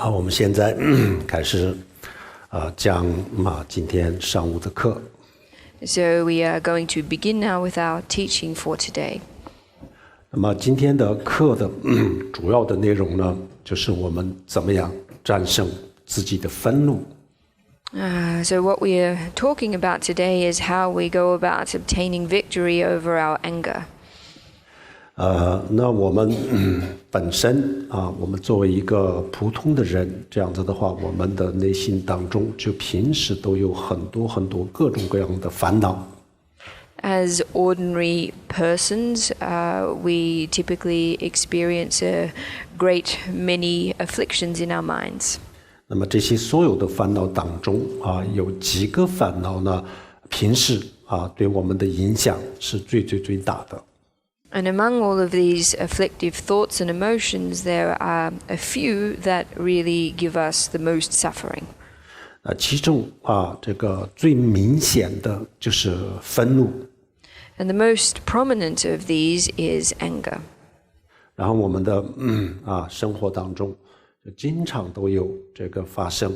好，我们现在开始讲今天上午的课。So we are going to begin now with our teaching for today. 那么今天的课的主要的内容呢，就是我们怎么样战胜自己的愤怒。So what we are talking about today is how we go about obtaining victory over our anger. 那我们本身我们作为一个普通的人，这样子的话，我们的内心当中就平时都有很多各种各样的烦恼。As ordinary persons, we typically experience a great many afflictions in our minds. 那么这些所有的烦恼当中有几个烦恼呢，平时对我们的影响是最大的。And among all of these afflictive thoughts and emotions, there are a few that really give us the most suffering. 其中这个最明显的就是愤怒。And the most prominent of these is anger. 然后我们的生活当中就经常都有这个发生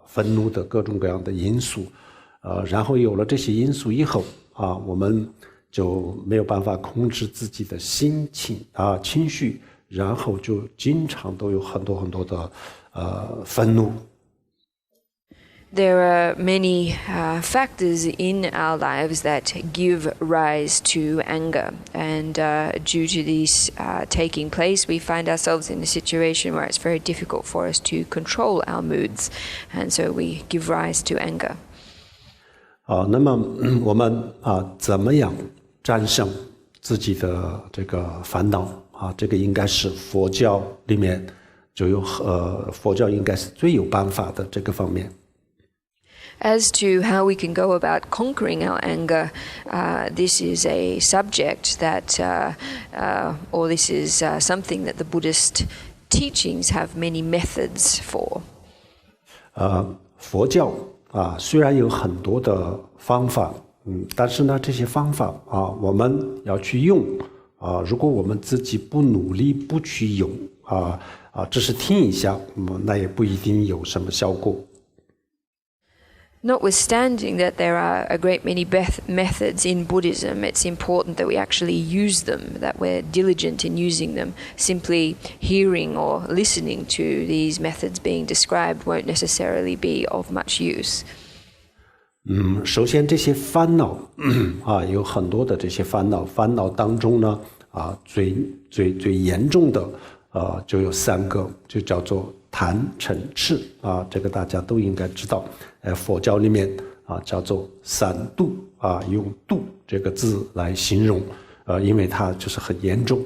愤怒的各种各样的因素，然后有了这些因素以后我们就没有办法控制自己的心情情绪，然后就经常都有很多的愤怒。There are many factors in our lives that give rise to anger, and due to these taking place, we find ourselves in a situation where it's very difficult for us to control our moods, and so we give rise to anger. 那么我们怎么样战胜自己的这个烦恼这个应该是佛教里面就有佛教应该是最有办法的这个方面。As to how we can go about conquering our anger, this is a subject that, or this is something that the Buddhist teachings have many methods for. 佛教虽然有很多的方法，但是呢，这些方法我们要去用如果我们自己不努力不去用只是听一下，那也不一定有什么效果。Notwithstanding that there are a great many methods in Buddhism, it's important that we actually use them, that we're diligent in using them. Simply hearing or listening to these methods being described won't necessarily be of much use. 首先这些烦恼有很多的这些烦恼当中呢最严重的就有3个，就叫做贪嗔痴这个大家都应该知道。佛教里面叫做三毒用毒这个字来形容因为它就是很严重。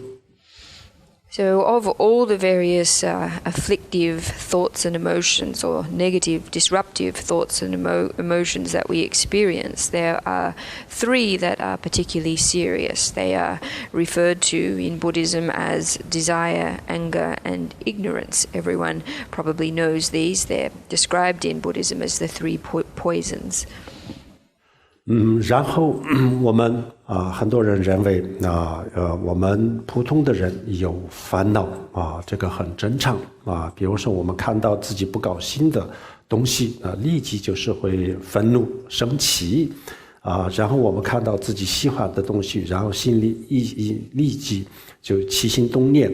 So of all the various afflictive thoughts and emotions, or negative, disruptive thoughts and emotions that we experience, there are 3 that are particularly serious. They are referred to in Buddhism as desire, anger, and ignorance. Everyone probably knows these. They're described in Buddhism as the 3 poisons. 然后我们很多人认为我们普通的人有烦恼这个很正常比如说我们看到自己不高兴的东西立即就是会愤怒生气然后我们看到自己喜欢的东西，然后心里立即就起心动念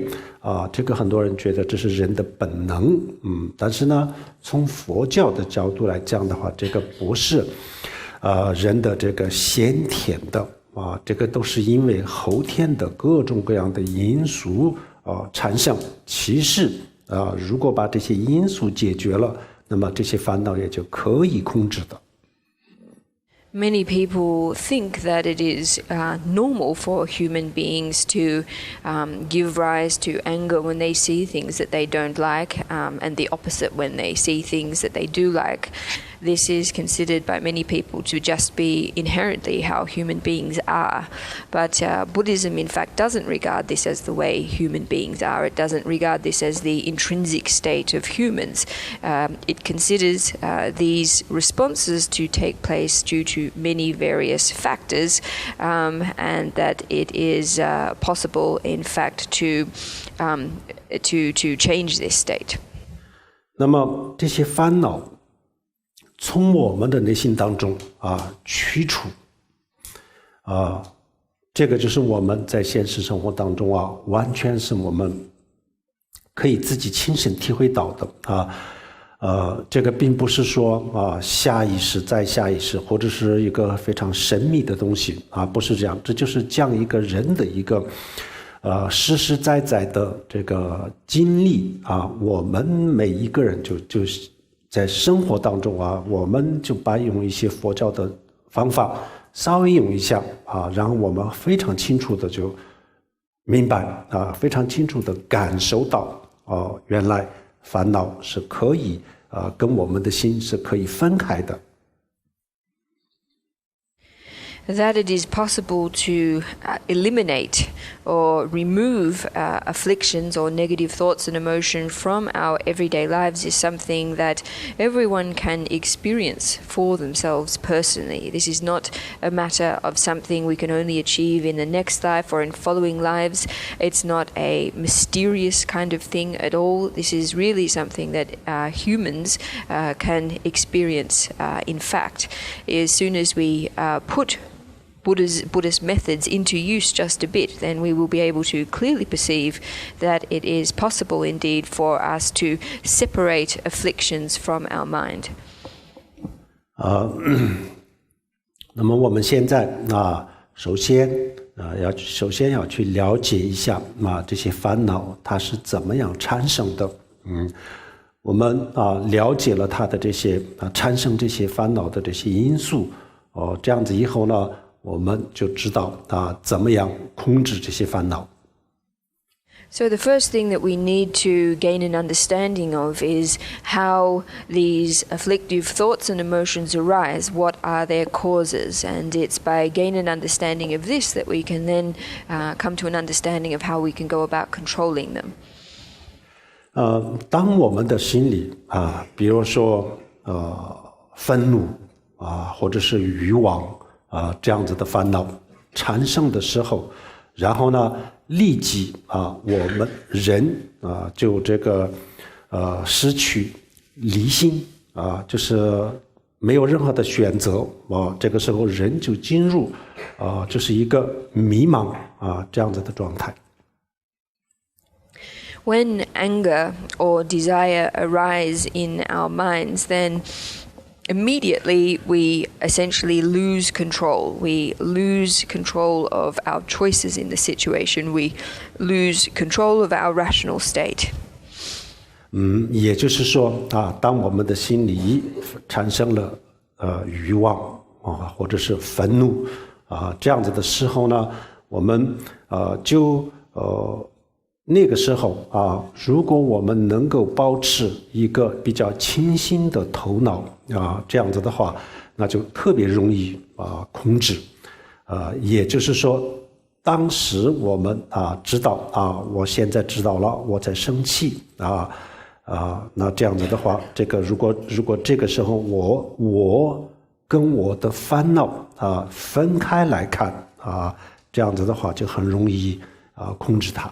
这个很多人觉得这是人的本能但是呢，从佛教的角度来讲的话，这个不是人的这个先天的这个都是因为后天的各种各样的因素产生。其实如果把这些因素解决了，那么这些烦恼也就可以控制的。Many people think that it is normal for human beings to give rise to anger when they see things that they don't like, and the opposite when they see things that they do like. This is considered by many people to just be inherently how human beings are. But Buddhism, in fact, doesn't regard this as the way human beings are. It doesn't regard this as the intrinsic state of humans. It considers these responses to take place due to many various factors, and that it is possible, in fact, to change this state. 那么这些烦恼从我们的内心当中驱除这个就是我们在现实生活当中完全是我们可以自己亲身体会到的这个并不是说下意识再下意识，或者是一个非常神秘的东西不是这样，这就是讲一个人的一个实实在在的这个经历我们每一个人就在生活当中我们就把用一些佛教的方法稍微用一下然后我们非常清楚的就明白非常清楚的感受到原来烦恼是可以跟我们的心是可以分开的。That it is possible to eliminate or remove afflictions or negative thoughts and emotion from our everyday lives is something that everyone can experience for themselves personally. This is not a matter of something we can only achieve in the next life or in following lives. It's not a mysterious kind of thing at all. This is really something that humans can experience in fact. As soon as we put Buddhist methods into use just a bit, then we will be able to clearly perceive that it is possible indeed for us to separate afflictions from our mind. 那么我们现在首先要去了解一下这些烦恼它是怎么样产生的。我们了解了它的这些产生这些烦恼的这些因素这样子以后呢，我们就知道怎么样控制这些烦恼。So the first thing that we need to gain an understanding of is how these afflictive thoughts and emotions arise, what are their causes, and it's by gaining an understanding of this that we can then come to an understanding of how we can go about controlling them. 当我们的心里比如说愤怒或者是欲望这样子的烦恼产生的时候，然后呢立即我们人就这个失去理性就是没有任何的选择这个时候人就进入就是一个迷茫这样子的状态。When anger or desire arise in our minds, then immediately we essentially lose control. We lose control of our choices in the situation. We lose control of our rational state. 也就是说当我们的心里产生了欲望或者是愤怒这样子的时候呢，我们就那个时候如果我们能够保持一个比较清醒的头脑这样子的话，那就特别容易控制。也就是说，当时我们知道我现在知道了我在生气那这样子的话，这个如果这个时候我跟我的烦恼分开来看这样子的话就很容易控制它。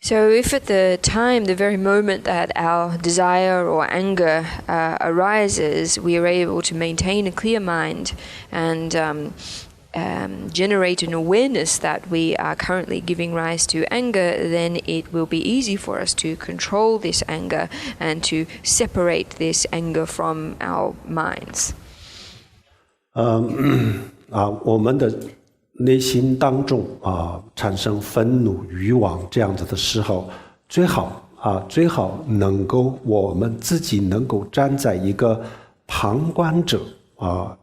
So if at the time, the very moment that our desire or anger arises, we are able to maintain a clear mind and generate an awareness that we are currently giving rise to anger, then it will be easy for us to control this anger and to separate this anger from our minds. 我们的内心当中产生愤怒欲望这样子的时候，最好能够我们自己能够站在一个旁观者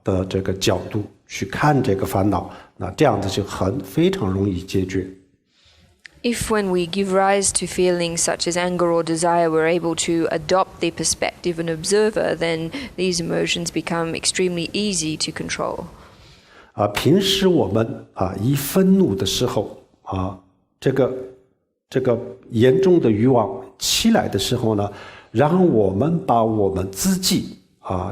的这个角度去看这个烦恼，那这样子就非常容易解决。If when we give rise to feelings such as anger or desire, we're able to adopt the perspective of an observer, then these emotions become extremely easy to control. 平时我们一愤怒的时候这个严重的欲望起来的时候呢，然后我们把我们自己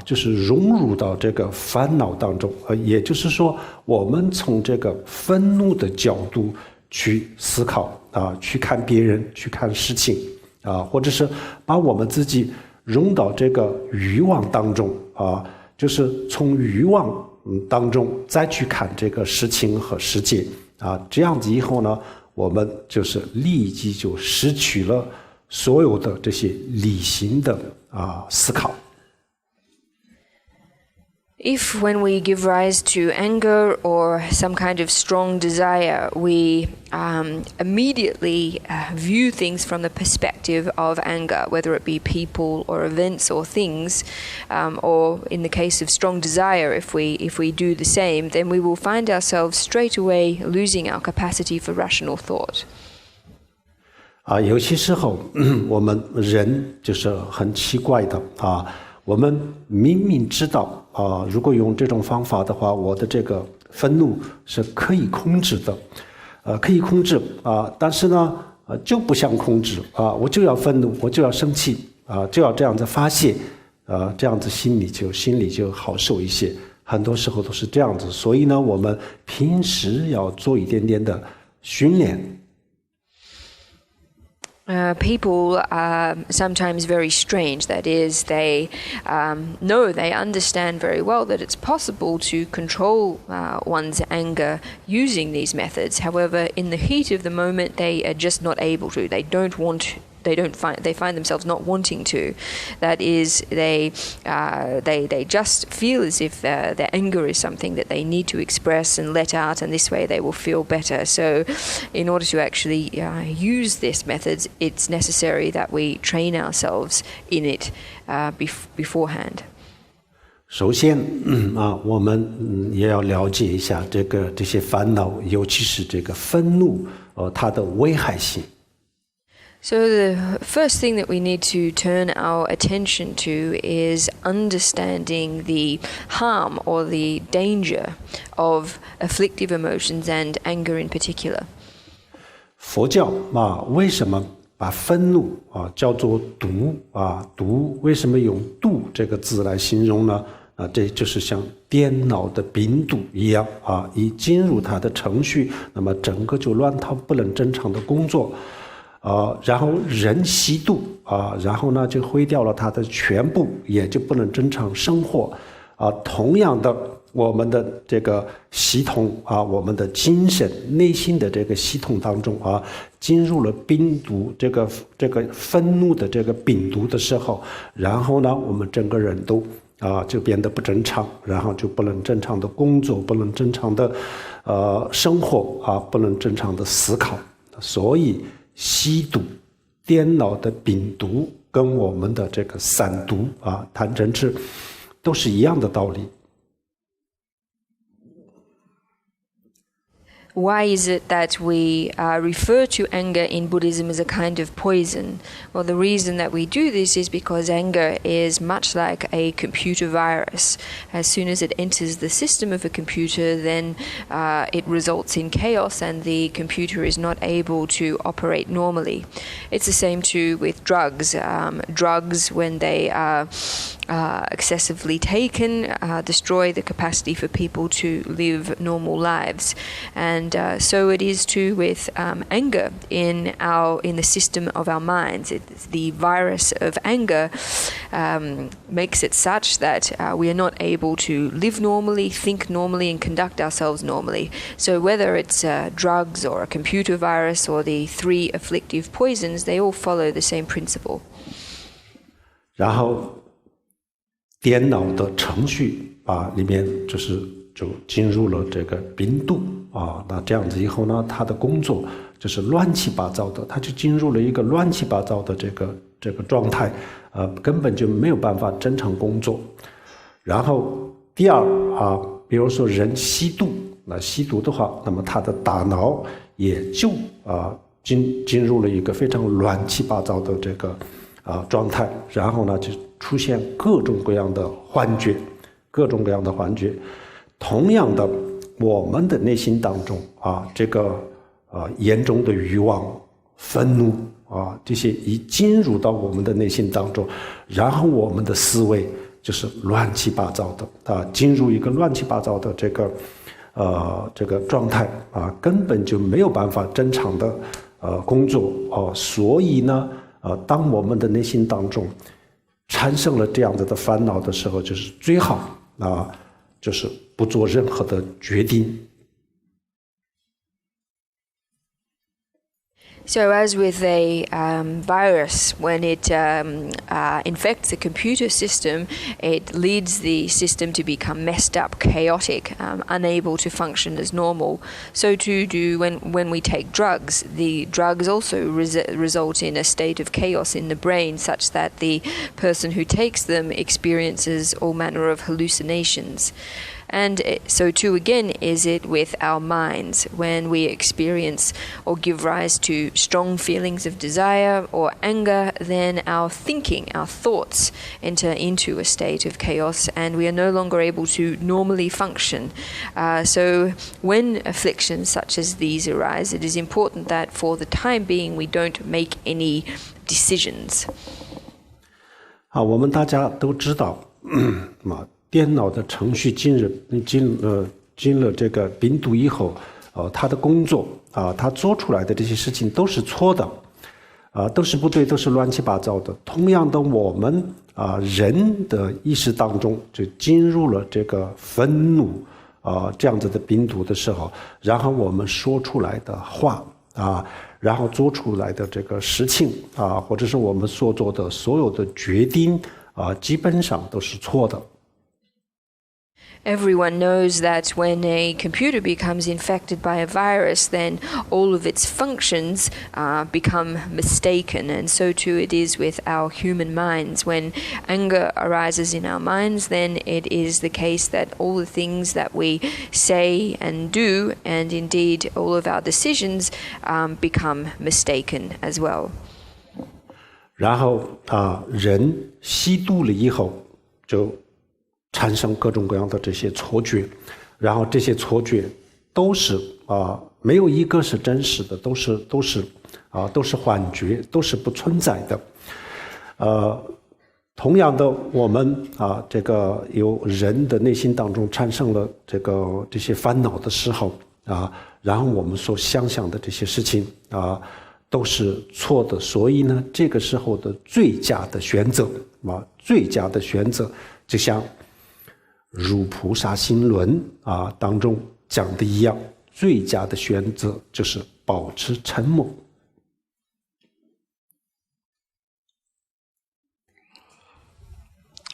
就是融入到这个烦恼当中，也就是说我们从这个愤怒的角度去思考去看别人，去看事情或者是把我们自己融到这个欲望当中就是从欲望当中再去看这个事情和世界这样子以后呢，我们就是立即就失去了所有的这些理性的思考。If when we give rise to anger or some kind of strong desire, we immediately view things from the perspective of anger, whether it be people or events or things, or in the case of strong desire, if we do the same, then we will find ourselves straight away losing our capacity for rational thought. 有些时候我们人就是很奇怪的我们明明知道如果用这种方法的话，我的这个愤怒是可以控制的，可以控制但是呢就不想控制我就要愤怒，我就要生气就要这样子发泄这样子心里就好受一些，很多时候都是这样子，所以呢我们平时要做一点点的训练。People are sometimes very strange. That is, they understand very well that it's possible to control one's anger using these methods. However, in the heat of the moment, they are just not able to. They find themselves not wanting to. That is, they just feel as if their anger is something that they need to express and let out, and this way they will feel better. So, in order to actually use these methods, it's necessary that we train ourselves in it beforehand. 首先我们也要了解一下这些烦恼，尤其是这个愤怒它的危害性。So the first thing that we need to turn our attention to is understanding the harm or the danger of afflictive emotions and anger in particular. 佛教为什么把愤怒叫做毒毒为什么用毒这个字来形容呢？这就是像电脑的病毒一样一进入它的程序，那么整个就乱套，不能正常的工作。然后人吸毒然后呢就毁掉了他的全部，也就不能正常生活同样的，我们的这个系统我们的精神内心的这个系统当中进入了病毒这个愤怒的这个病毒的时候，然后呢我们整个人都就变得不正常，然后就不能正常的工作，不能正常的生活不能正常的思考。所以吸毒电脑的病毒跟我们的这个散毒贪嗔痴都是一样的道理。Why is it that we refer to anger in Buddhism as a kind of poison? Well, the reason that we do this is because anger is much like a computer virus. As soon as it enters the system of a computer, then it results in chaos and the computer is not able to operate normally. It's the same too with drugs. Drugs, when they are excessively taken, destroy the capacity for people to live normal lives. And so it is too with anger in the system of our minds. The virus of anger makes it such that we are not able to live normally, think normally, and conduct ourselves normally. So whether it's drugs or a computer virus or the three afflictive poisons, they all follow the same principle. 然后电脑的程序里面就进入了这个病毒那这样子以后呢，他的工作就是乱七八糟的，他就进入了一个乱七八糟的这个状态根本就没有办法正常工作。然后第二比如说人吸毒，那吸毒的话，那么他的大脑也就进入了一个非常乱七八糟的这个状态，然后呢就出现各种各样的幻觉。同样的，我们的内心当中这个严重的欲望、愤怒这些一进入到我们的内心当中，然后我们的思维就是乱七八糟的进入一个乱七八糟的这个状态根本就没有办法正常的工作所以呢当我们的内心当中产生了这样子的烦恼的时候，就是最好就是不做任何的决定。So as with a virus, when it infects a computer system, it leads the system to become messed up, chaotic, unable to function as normal. So too do when we take drugs. The drugs also result in a state of chaos in the brain, such that the person who takes them experiences all manner of hallucinations. And so too again is it with our minds. When we experience or give rise to strong feelings of desire or anger, then our thinking, our thoughts enter into a state of chaos, and we are no longer able to normally function. So when afflictions such as these arise, it is important that for the time being we don't make any decisions. 我们大家都知道电脑的程序进了这个病毒以后，它的工作它做出来的这些事情都是错的，都是不对，都是乱七八糟的。同样的，我们人的意识当中就进入了这个愤怒这样子的病毒的时候，然后我们说出来的话然后做出来的这个事情或者是我们所做的所有的决定基本上都是错的。Everyone knows that when a computer becomes infected by a virus, then all of its functions become mistaken. And so too it is with our human minds. When anger arises in our minds, then it is the case that all the things that we say and do, and indeed all of our decisions, become mistaken as well. 然后人吸毒了以后就产生各种各样的这些错觉，然后这些错觉都是没有一个是真实的，都是幻觉，都是不存在的。同样的，我们这个有人的内心当中产生了这些烦恼的时候然后我们所想象的这些事情都是错的，所以呢，这个时候的最佳的选择就像如菩萨行论当中讲的一样，最佳的选择就是保持沉默。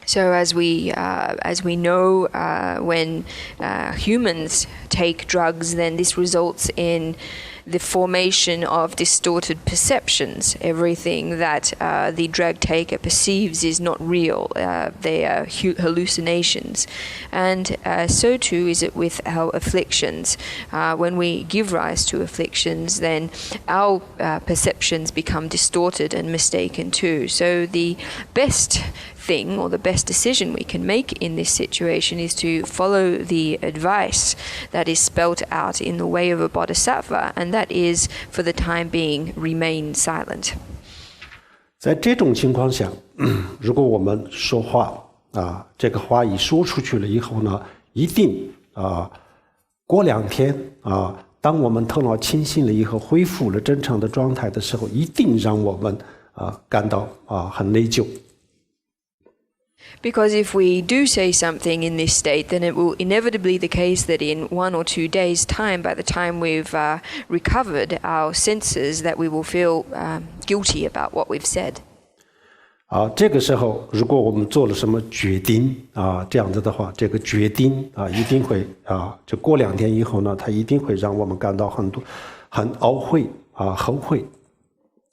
So as we know, when humans take drugs, then this results in the formation of distorted perceptions. Everything that the drug taker perceives is not real. They are hallucinations. And so too is it with our afflictions. When we give rise to afflictions, then our perceptions become distorted and mistaken too. So the best thing or the best decision we can make in this situation is to follow the advice that is spelt out in the way of a bodhisattva, and that is, for the time being, remain silent. 在这种情况下，如果我们说话这个话一说出去了以后呢，一定过2天当我们头脑清醒了以后，恢复了正常的状态的时候，一定让我们感到很内疚。Because if we do say something in this state, then it will inevitably be the case that in 1 or 2 days' time, by the time we've recovered our senses, that we will feel guilty about what we've said. 这个时候，如果我们做了什么决定这样子的话，这个决定一定会就过2天以后呢，它一定会让我们感到很懊悔后悔。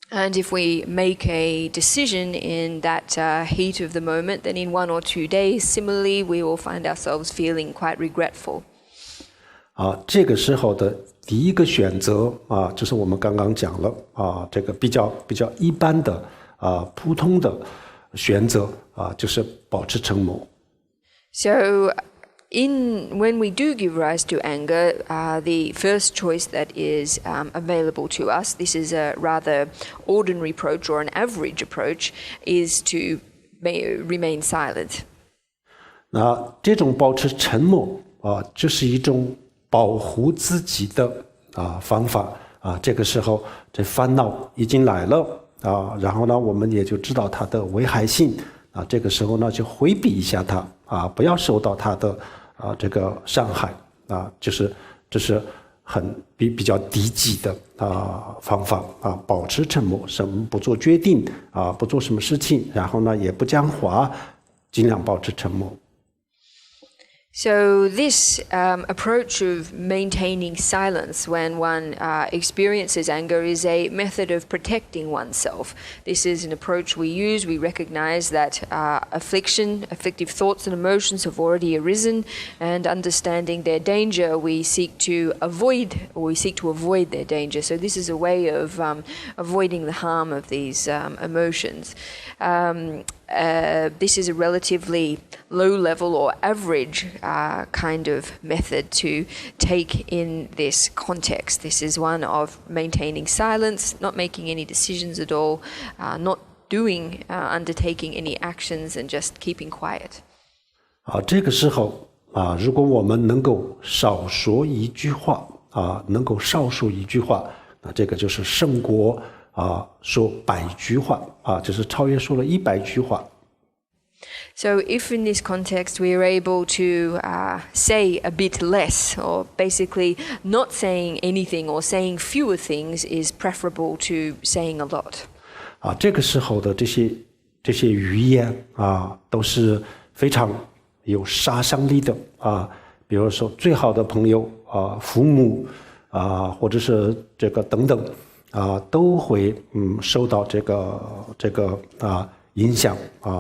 And if we make a decision in that heat of the moment, then in 1 or 2 days, similarly, we will find ourselves feeling quite regretful. 这个时候的第一个选择就是我们刚刚讲了这个比较一般的普通的选择就是保持沉默。So when we do give rise to anger, the first choice that is available to us, this is a rather ordinary approach or an average approach, is to remain silent. 那这种保持沉默就是一种保护自己的方法这个时候这烦恼已经来了然后呢，我们也就知道它的危害性这个时候呢，就回避一下它不要受到它的这个伤害这是很比较低级的方法保持沉默，不做决定不做什么事情，然后呢也不讲话，尽量保持沉默。So this approach of maintaining silence when one experiences anger is a method of protecting oneself. This is an approach we use. We recognize that afflictive thoughts and emotions have already arisen, and understanding their danger, we seek to avoid their danger. So this is a way of avoiding the harm of these emotions. This is a relatively low-level or average kind of method to take in this context. This is one of maintaining silence, not making any decisions at all, not undertaking any actions, and just keeping quiet. 这个时候如果我们能够少说一句话能够少说一句话，那这个就是胜过说100句话就是超越说了100句话。So if in this context we are able to say a bit less, or basically not saying anything or saying fewer things is preferable to saying a lot. 这个时候的这些语言都是非常有杀伤力的比如说最好的朋友父母或者是这个等等都会受到这个影响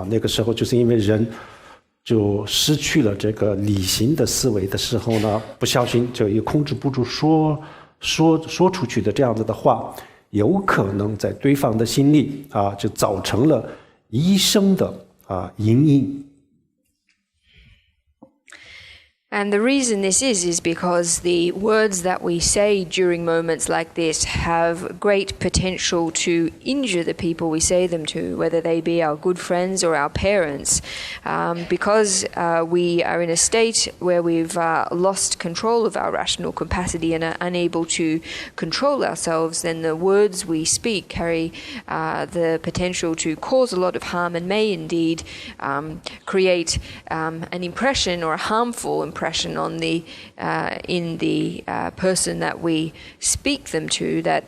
那个时候就是因为人就失去了这个理性的思维的时候呢，不小心就也控制不住说出去的这样子的话，有可能在对方的心里就造成了一生的阴影。And the reason this is because the words that we say during moments like this have great potential to injure the people we say them to, whether they be our good friends or our parents. Because we are in a state where we've lost control of our rational capacity and are unable to control ourselves, then the words we speak carry the potential to cause a lot of harm and may indeed create an impression or a harmful impression on in the person that we speak them to that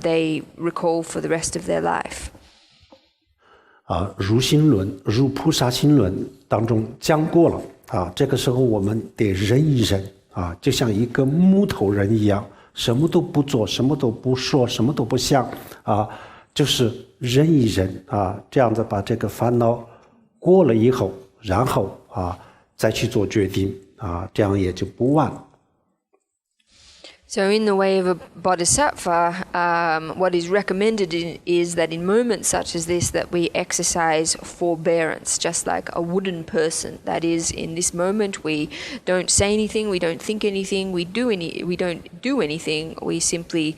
they recall for the rest of their life. 如心论如菩萨心论当中讲过了这个时候我们得忍一忍就像一个木头人一样，什么都不做，什么都不说，什么都不想就是忍一忍这样子把这个烦恼过了以后，然后再去做决定这样也就不晚。So in the way of a bodhisattva, what is recommended is that in moments such as this that we exercise forbearance, just like a wooden person. That is, in this moment we don't say anything, we don't think anything, we don't do anything, we simply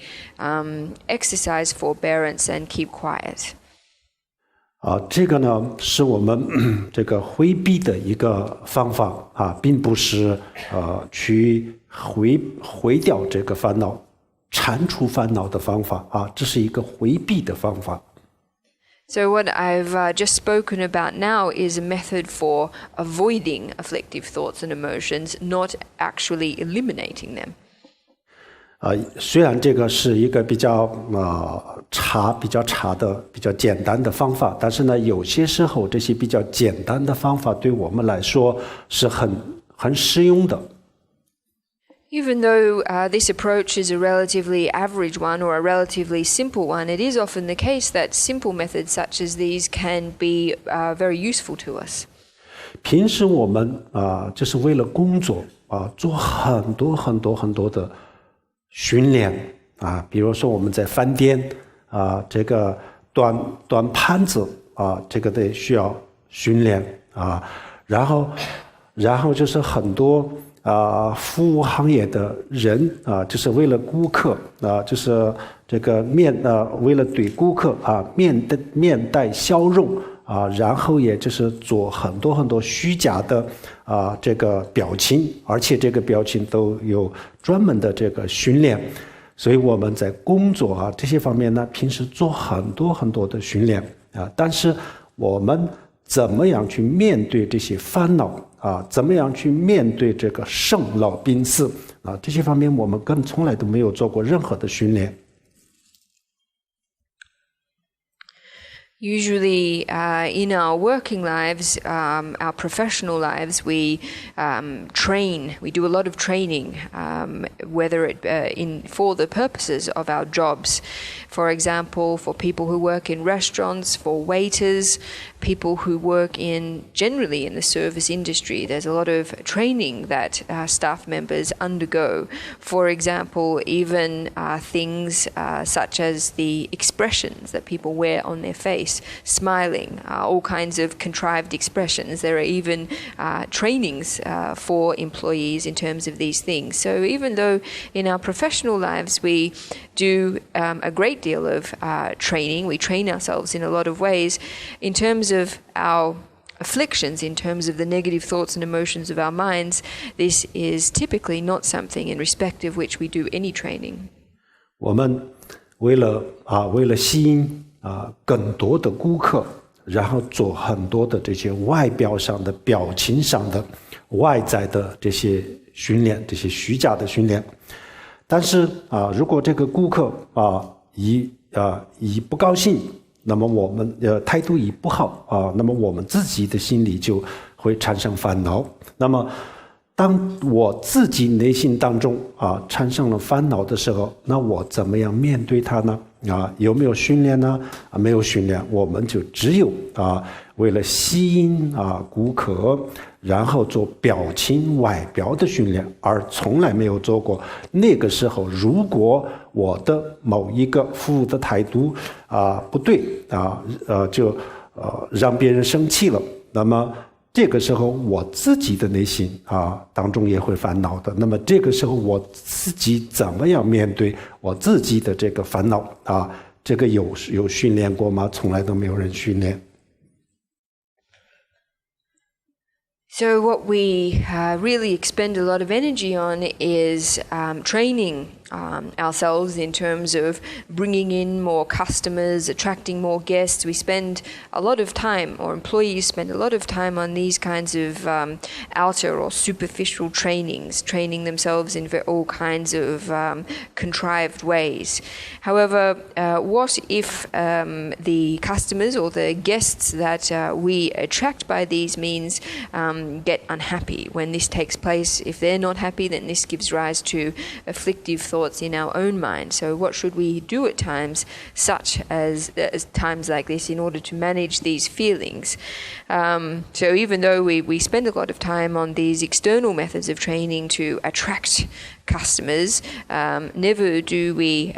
exercise forbearance and keep quiet. 这个呢是我们这个回避的一个方法并不是去回掉这个烦恼，铲除烦恼的方法这是一个回避的方法。So what I've just spoken about now is a method for avoiding afflictive thoughts and emotions, not actually eliminating them. 虽然这个是一个比较差的比较简单的方法，但是呢有些时候这些比较简单的方法对我们来说是很实用的。Even though this approach is a relatively average one or a relatively simple one, it is often the case that simple methods such as these can be very useful to us. 平时我们就是为了工作做很多的训练比如说我们在饭店这个端盘子这个得需要训练然后就是很多服务行业的人就是为了顾客就是这个为了对顾客面带笑容然后也就是做很多虚假的这个表情，而且这个表情都有专门的这个训练，所以我们在工作啊这些方面呢，平时做很多很多的训练啊，但是我们怎么样去面对这些烦恼啊？怎么样去面对这个生老病死啊？这些方面我们从来都没有做过任何的训练。Usually, in our working lives, our professional lives, we train. We do a lot of training, whether it for the purposes of our jobs. For example, for people who work in restaurants, for waiters, people who work generally in the service industry. There's a lot of training that staff members undergo. For example, even things such as the expressions that people wear on their face. Smiling, all kinds of contrived expressions. There are even trainings for employees in terms of these things. So even though in our professional lives we do a great deal of training, we train ourselves in a lot of ways, in terms of our afflictions, in terms of the negative thoughts and emotions of our minds, this is typically not something in respect of which we do any training. 我们为了吸引更多的顾客，然后做很多的这些外表上的、表情上的、外在的这些训练，这些虚假的训练。但是如果这个顾客一不高兴，那么我们态度一不好那么我们自己的心里就会产生烦恼。那么当我自己内心当中产生了烦恼的时候，那我怎么样面对它呢？有没有训练呢？没有训练，我们就只有为了吸引顾客，然后做表情外表的训练，而从来没有做过。那个时候，如果我的某一个服务的态度不对就让别人生气了，那么这个时候我自己的内心当中也会烦恼的。那么这个时候我自己怎么样面对我自己的这个烦恼这个有训练过吗？从来都没有人训练。So what we really expend a lot of energy on is training ourselves in terms of bringing in more customers, attracting more guests. We spend a lot of time, or employees spend a lot of time on these kinds of outer or superficial trainings, training themselves in all kinds of contrived ways. However, what if the customers or the guests that we attract by these means get unhappy when this takes place? If they're not happy, then this gives rise to afflictive thoughts in our own mind. So what should we do at times such as times like this in order to manage these feelings? So even though we spend a lot of time on these external methods of training to attract customers, never do we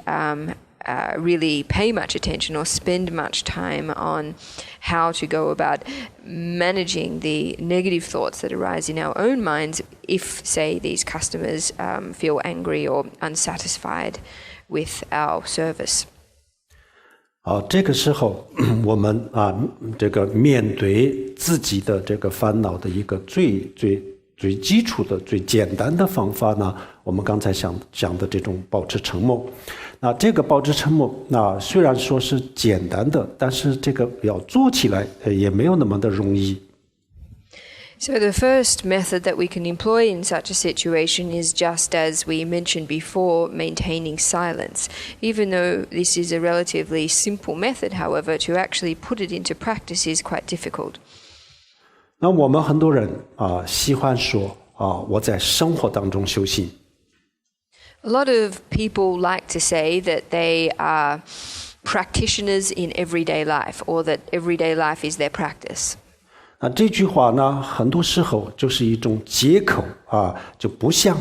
really pay much attention or spend much time on how to go about managing the negative thoughts that arise in our own minds if, say, these customers feel angry or unsatisfied with our service. 这个时候我们这个面对自己的这个烦恼的一个最基础的、最简单的方法呢，我们刚才讲的这种保持沉默。那这个保持沉默，虽然说是简单的，但是这个要做起来也没有那么的容易。So the first method that we can employ in such a situation is just as we mentioned before, maintaining silence. Even though this is a relatively simple method, however, to actually put it into practice is quite difficult. 那我们很多人喜欢说我在生活当中修行。A lot of people like to say that they are practitioners in everyday life, or that everyday life is their practice. 这句话呢，很多时候就是一种借口就不像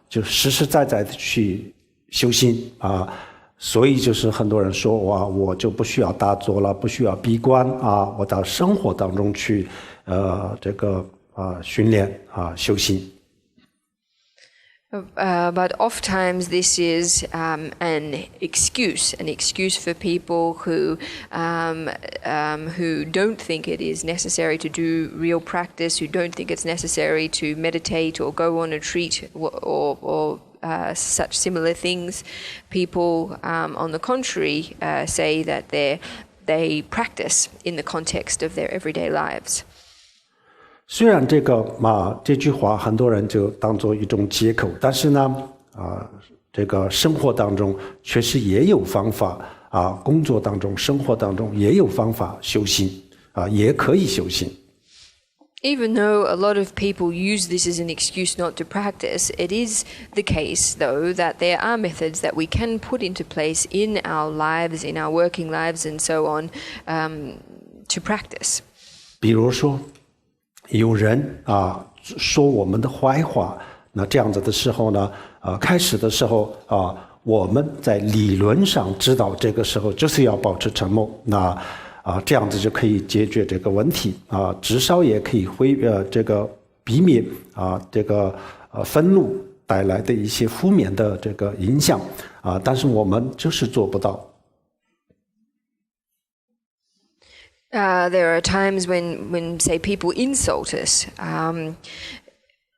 就实实在在的去修行所以就是很多人说我就不需要打坐了，不需要闭关我到生活当中去这个训练修行。But oftentimes this is an excuse for people who don't think it is necessary to do real practice, who don't think it's necessary to meditate or go on a retreat or such similar things. People, on the contrary, say that they practice in the context of their everyday lives. 虽然这句话很多人就当作一种借口，但是呢，这个生活当中确实也有方法工作当中、生活当中也有方法修行也可以修行。Even though a lot of people use this as an excuse not to practice, it is the case, though, that there are methods that we can put into place in our lives, in our working lives, and so on, to practice. 比如说，有人说我们的坏话，那这样子的时候呢，开始的时候我们在理论上知道这个时候就是要保持沉默，那这样子就可以解决这个问题至少也可以避免这个愤怒带来的一些负面的这个影响但是我们就是做不到。There are times when say people insult us.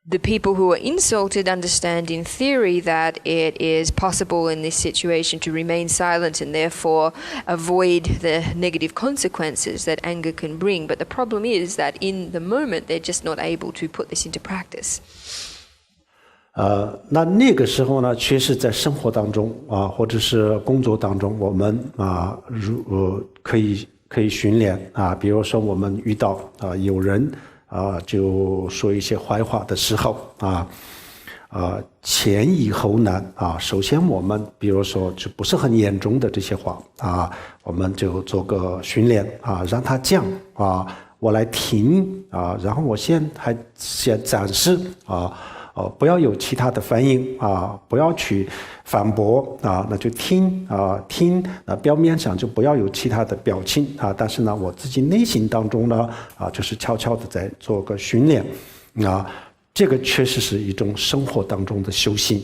The people who are insulted understand in theory that it is possible in this situation to remain silent and therefore avoid the negative consequences that anger can bring. But the problem is that in the moment they're just not able to put this into practice. 那个时候呢，确实在生活当中或者是工作当中，我们可以训练比如说我们遇到有人就说一些坏话的时候前疑后难首先我们比如说就不是很严重的这些话我们就做个训练让他讲我来听然后我先暂时不要有其他的反应不要去反驳那就听表面上就不要有其他的表情但是呢我自己内心当中呢就是悄悄的在做个训练这个确实是一种生活当中的修行。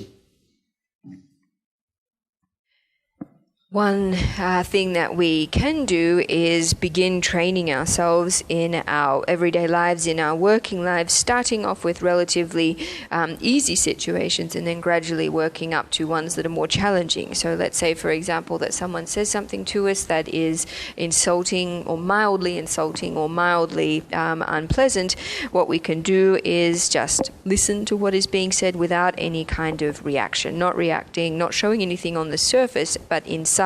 One thing that we can do is begin training ourselves in our everyday lives, in our working lives, starting off with relatively easy situations and then gradually working up to ones that are more challenging. So let's say, for example, that someone says something to us that is insulting or mildly unpleasant. What we can do is just listen to what is being said without any kind of reaction, not reacting, not showing anything on the surface, but inside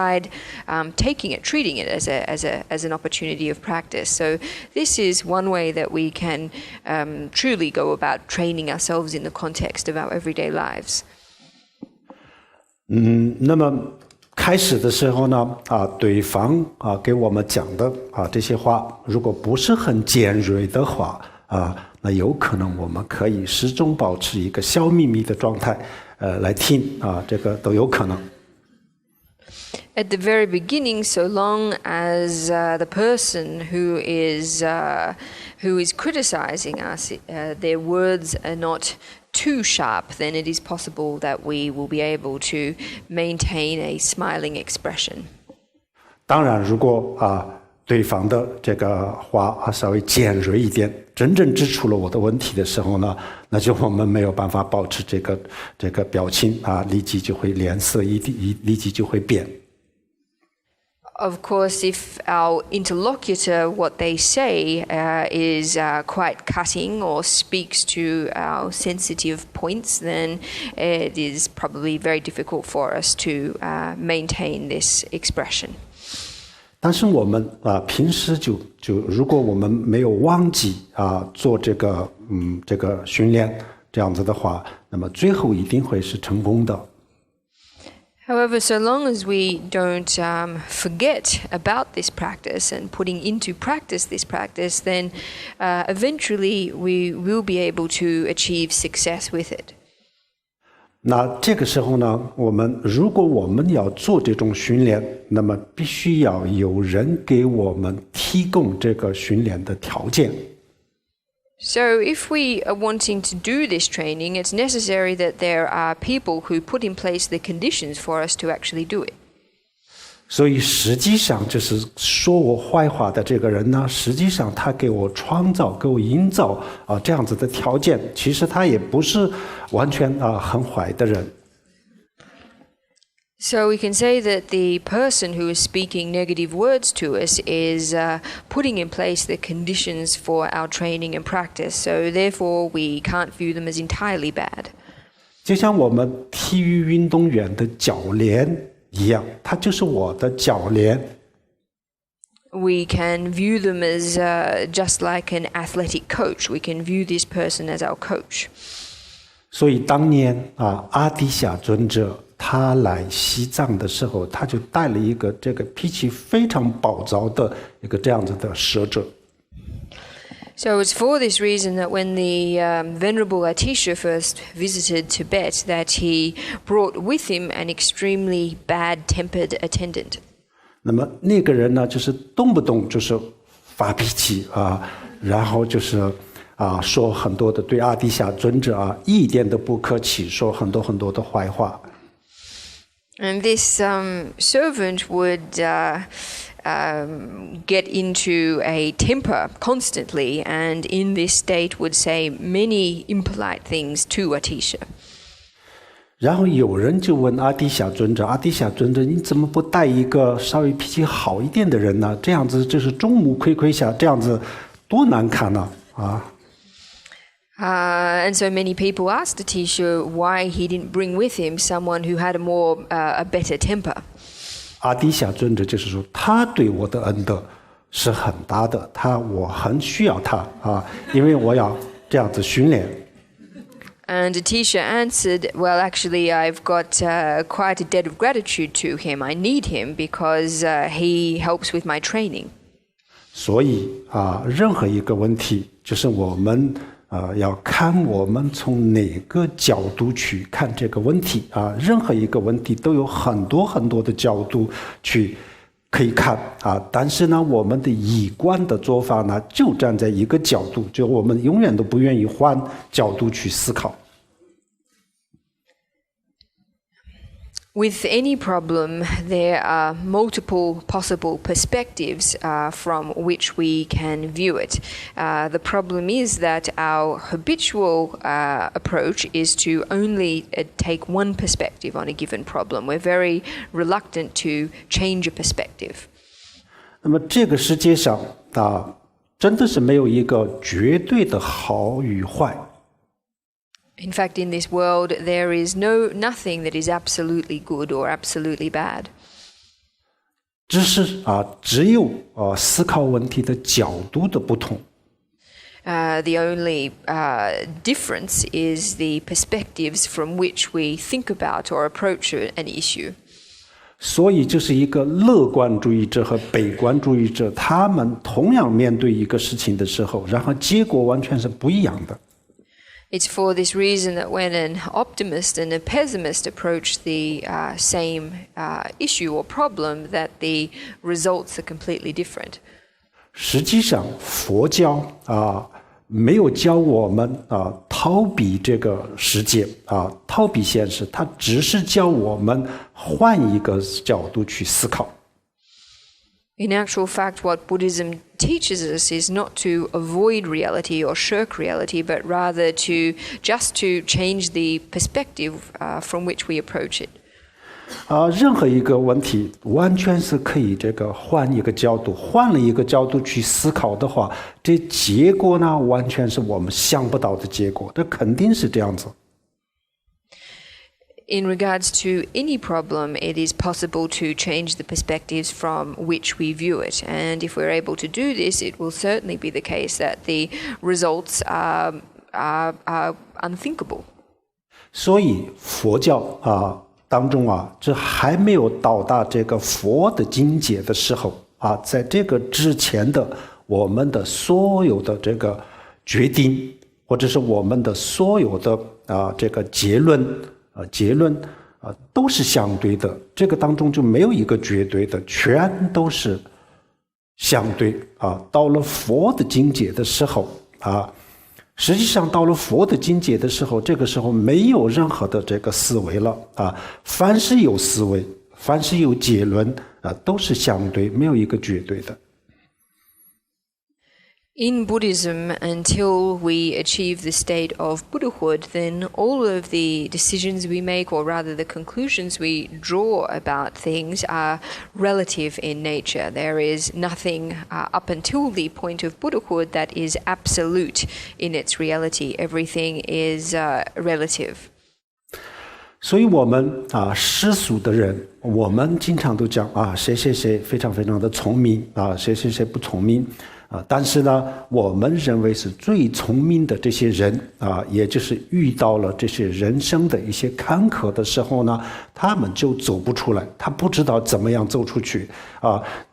taking it, treating it as an opportunity of practice. So this is one way that we can truly go about training ourselves in the context of our everyday lives. 那么开始的时候呢对方给我们讲的这些话如果不是很尖锐的话那有可能我们可以始终保持一个小秘密的状态来听这个都有可能。At the very beginning, so long as the person who is criticizing us, their words are not too sharp, then it is possible that we will be able to maintain a smiling expression. 当然，如果对方的这个话稍微尖锐一点，真正指出了我的问题的时候呢，那就我们没有办法保持这个表情立即就会脸色立即就会变。Of course, if our interlocutor, what they say is quite cutting or speaks to our sensitive points, then it is probably very difficult for us to maintain this expression. 但是我们平时就如果我们没有忘记做这个训练这样子的话，那么最后一定会是成功的。However, so long as we don't forget about this practice and putting into practice this practice, then eventually we will be able to achieve success with it. 那这个时候呢，如果我们要做这种训练，那么必须要有人给我们提供这个训练的条件。So if we are wanting to do this training, it's necessary that there are people who put in place the conditions for us to actually do it. 所以实际上就是说我坏话的这个人呢，实际上他给我营造这样子的条件，其实他也不是完全很坏的人。So we can say that the person who is speaking negative words to us is putting in place the conditions for our training and practice. So therefore we can't view them as entirely bad. 就像我们体育运动员的教练一样，他就是我的教练。We can view them as just like an athletic coach. We can view this person as our coach. 所以当年阿底夏尊者他来西藏的时候，他就带了一个这个脾气非常暴躁的一个这样子的使者。So it's for this reason that when the Venerable Atisha first visited Tibet, that he brought with him an extremely bad-tempered attendant. 那么那个人呢，就是动不动就是发脾气然后就是说很多的对阿底夏尊者一点都不客气，说很多很多的坏话。And this servant would get into a temper constantly, and in this state would say many impolite things to Atisha. 然后有人就问阿底夏尊者：“阿底夏尊者，你怎么不带一个稍微脾气好一点的人呢？这样子就是众目睽睽下，这样子多难看呢！” And so many people asked Atisha why he didn't bring with him someone who had a better temper. 阿底夏尊者就是说，他对我的恩德是很大的，我很需要他因为我要这样子训练。And Atisha answered, well, actually, I've got quite a debt of gratitude to him. I need him because he helps with my training. 所以任何一个问题，就是我们要看我们从哪个角度去看这个问题任何一个问题都有很多很多的角度去可以看但是呢，我们的一贯的做法呢，就站在一个角度，就我们永远都不愿意换角度去思考。With any problem, there are multiple possible perspectives from which we can view it. The problem is that our habitual approach is to only take one perspective on a given problem. We're very reluctant to change a perspective. 那么这个世界上真的是没有一个绝对的好与坏。In fact, in this world, there is nothing that is absolutely good or absolutely bad. 只有思考问题的角度的不同。The only difference is the perspectives from which we think about or approach an issue. 所以就是一个乐观主义者和悲观主义者，他们同样面对一个事情的时候，然后结果完全是不一样的。It's for this reason that when an optimist and a pessimist approach the same issue or problem, that the results are completely different. 实际上，佛教没有教我们逃避这个世界逃避现实，它只是教我们换一个角度去思考。In actual fact, what Buddhism teaches us is not to avoid reality or shirk reality, but rather to change the perspective from which we approach it. 任何一个问题完全是可以换一个角度，换了一个角度去思考的话，这结果呢，完全是我们想不到的结果，这肯定是这样子。In regards to any problem, it is possible to change the perspectives from which we view it. And if we're able to do this, it will certainly be the case that the results are unthinkable. 所以佛教当中这还没有到达这个佛的境界的时候在这个之前的我们的所有的这个决定，或者是我们的所有的这个结论都是相对的，这个当中就没有一个绝对的，全都是相对到了佛的境界的时候实际上到了佛的境界的时候，这个时候没有任何的这个思维了凡是有思维，凡是有结论都是相对，没有一个绝对的。In Buddhism, until we achieve the state of Buddhahood, then all of the decisions we make, or rather the conclusions we draw about things, are relative in nature. There is nothing up until the point of Buddhahood that is absolute in its reality. Everything is relative. 所以我们世俗的人，我们经常都讲谁谁谁非常非常的聪明谁谁谁不聪明但是呢，我们认为是最聪明的这些人也就是遇到了这些人生的一些坎坷的时候呢，他们就走不出来，他不知道怎么样走出去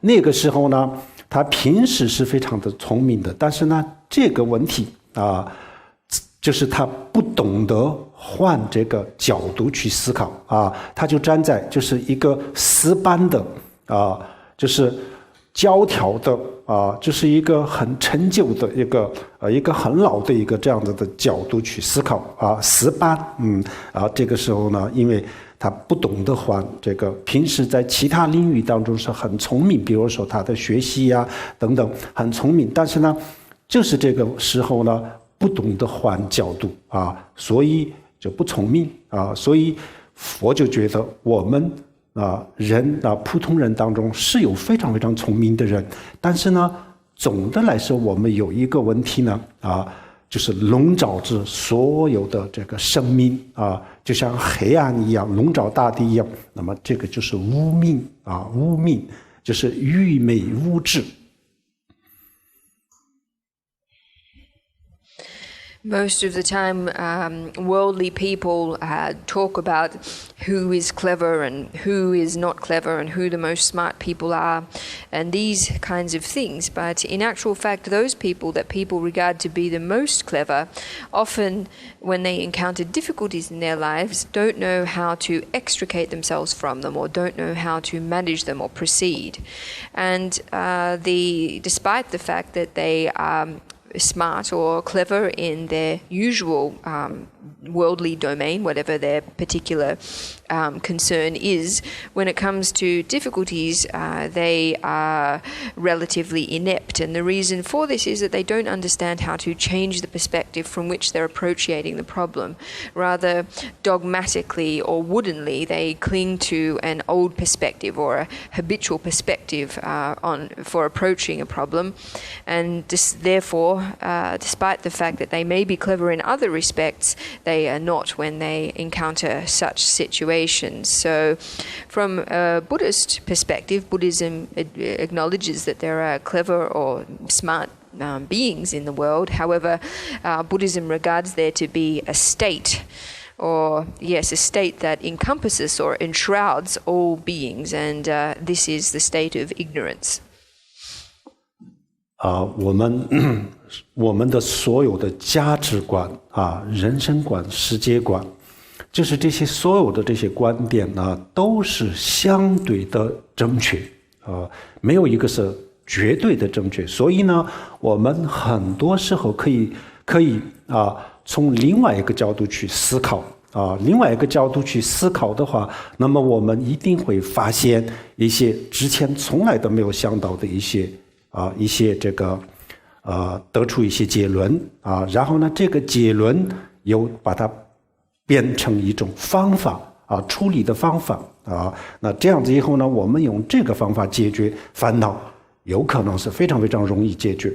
那个时候呢，他平时是非常的聪明的，但是呢，这个问题就是他不懂得换这个角度去思考他就站在就是一个死板的就是教条的就是一个很陈旧的一个很老的一个这样子的角度去思考死板这个时候呢，因为他不懂得换这个平时在其他领域当中是很聪明，比如说他的学习等等很聪明，但是呢，就是这个时候呢不懂得换角度所以就不聪明所以佛就觉得我们人普通人当中是有非常非常聪明的人，但是呢，总的来说我们有一个问题呢就是笼罩着所有的这个生命就像黑暗一样笼罩大地一样，那么这个就是污名污名就是愚昧无知。Most of the time, worldly people talk about who is clever and who is not clever and who the most smart people are and these kinds of things. But in actual fact, those people that people regard to be the most clever, often when they encounter difficulties in their lives, don't know how to extricate themselves from them or don't know how to manage them or proceed. And despite the fact that they are smart or clever in their usual worldly domain, whatever their particular concern is, when it comes to difficulties, they are relatively inept. And the reason for this is that they don't understand how to change the perspective from which they're approaching the problem. Rather dogmatically or woodenly, they cling to an old perspective or a habitual perspective for approaching a problem. And therefore, despite the fact that they may be clever in other respects, they are not when they encounter such situations. So from a Buddhist perspective, Buddhism acknowledges that there are clever or smart beings in the world. However, Buddhism regards there to be a state, or yes, a state that encompasses or enshrouds all beings, and this is the state of ignorance. 我们的所有的价值观人生观世界观，就是这些所有的这些观点都是相对的正确没有一个是绝对的正确。所以呢，我们很多时候可以从另外一个角度去思考另外一个角度去思考的话，那么我们一定会发现一些之前从来都没有想到的一些这个得出一些结论然后呢，这个结论又把它变成一种方法处理的方法那这样子以后呢，我们用这个方法解决烦恼，有可能是非常非常容易解决。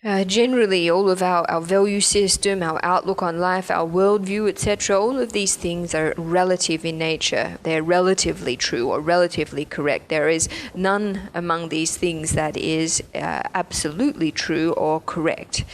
Generally, all of our value system, our outlook on life, our worldview, etc., all of these things are relative in nature. They're relatively true or relatively correct. There is none among these things that is absolutely true or correct.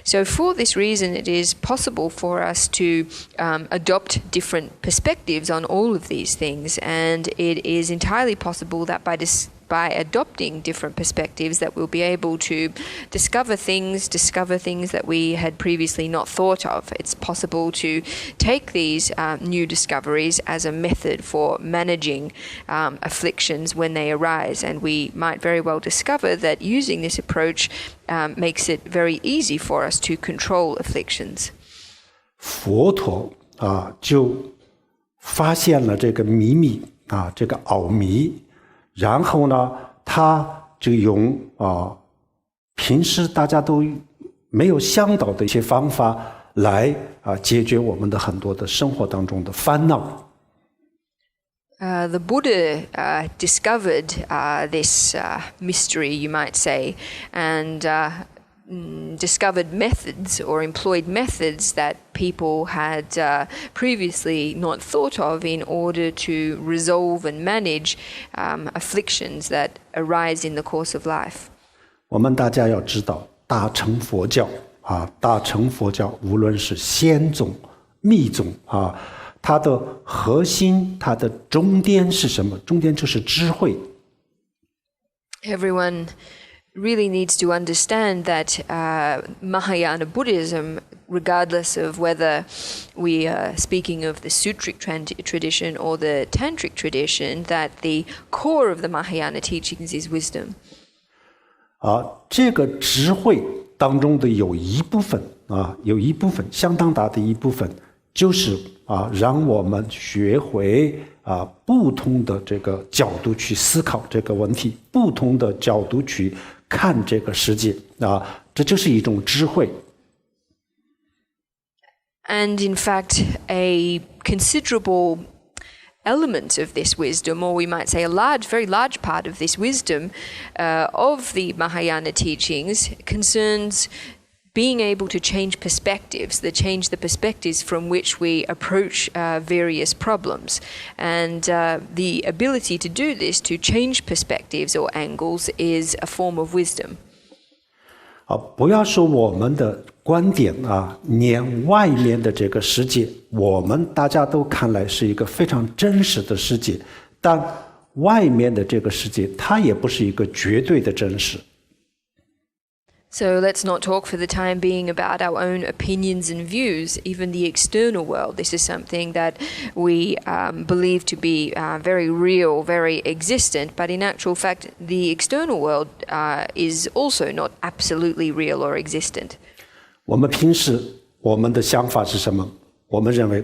So for this reason, it is possible for us to adopt different perspectives on all of these things, and it is entirely possible that by adopting different perspectives that we'll be able to discover things that we had previously not thought of. It's possible to take these new discoveries as a method for managing afflictions when they arise, and we might very well discover that using this approach makes it very easy for us to control afflictions. 佛陀就发现了这个秘密这个奥秘，然后呢，他就用平时大家都没有想到的一些方法来解决我们的很多的生活当中的烦恼。The Buddha discovered this mystery, you might say, and discovered methods or employed methods that people had previously not thought of in order to resolve and manage afflictions that arise in the course of life. 我们大家要知道，大乘佛教无论是仙宗、密宗它的核心，它的终点是什么？终点就是智慧。Everyone really needs to understand that Mahayana Buddhism, regardless of whether we are speaking of the Sutric tradition or the Tantric tradition, that the core of the Mahayana teachings is wisdom. 这个智慧当中的有一部分相当大的一部分，就是让我们学会不同的这个角度去思考这个问题，不同的角度去看这个世界这就是一种智慧。And in fact, a considerable element of this wisdom, or we might say a very large part of this wisdom of the Mahayana teachings, concerns being able to change perspectives, change the perspectives from which we approach various problems. And the ability to do this, to change perspectives or angles, is a form of wisdom. 不要说我们的观点连外面的这个世界，我们大家都看来是一个非常真实的世界，但外面的这个世界，它也不是一个绝对的真实。So let's not talk for the time being about our own opinions and views, even the external world. This is something that we believe to be very real, very existent, but in actual fact, the external world is also not absolutely real or existent. 我们平时我们的想法是什么？我们认为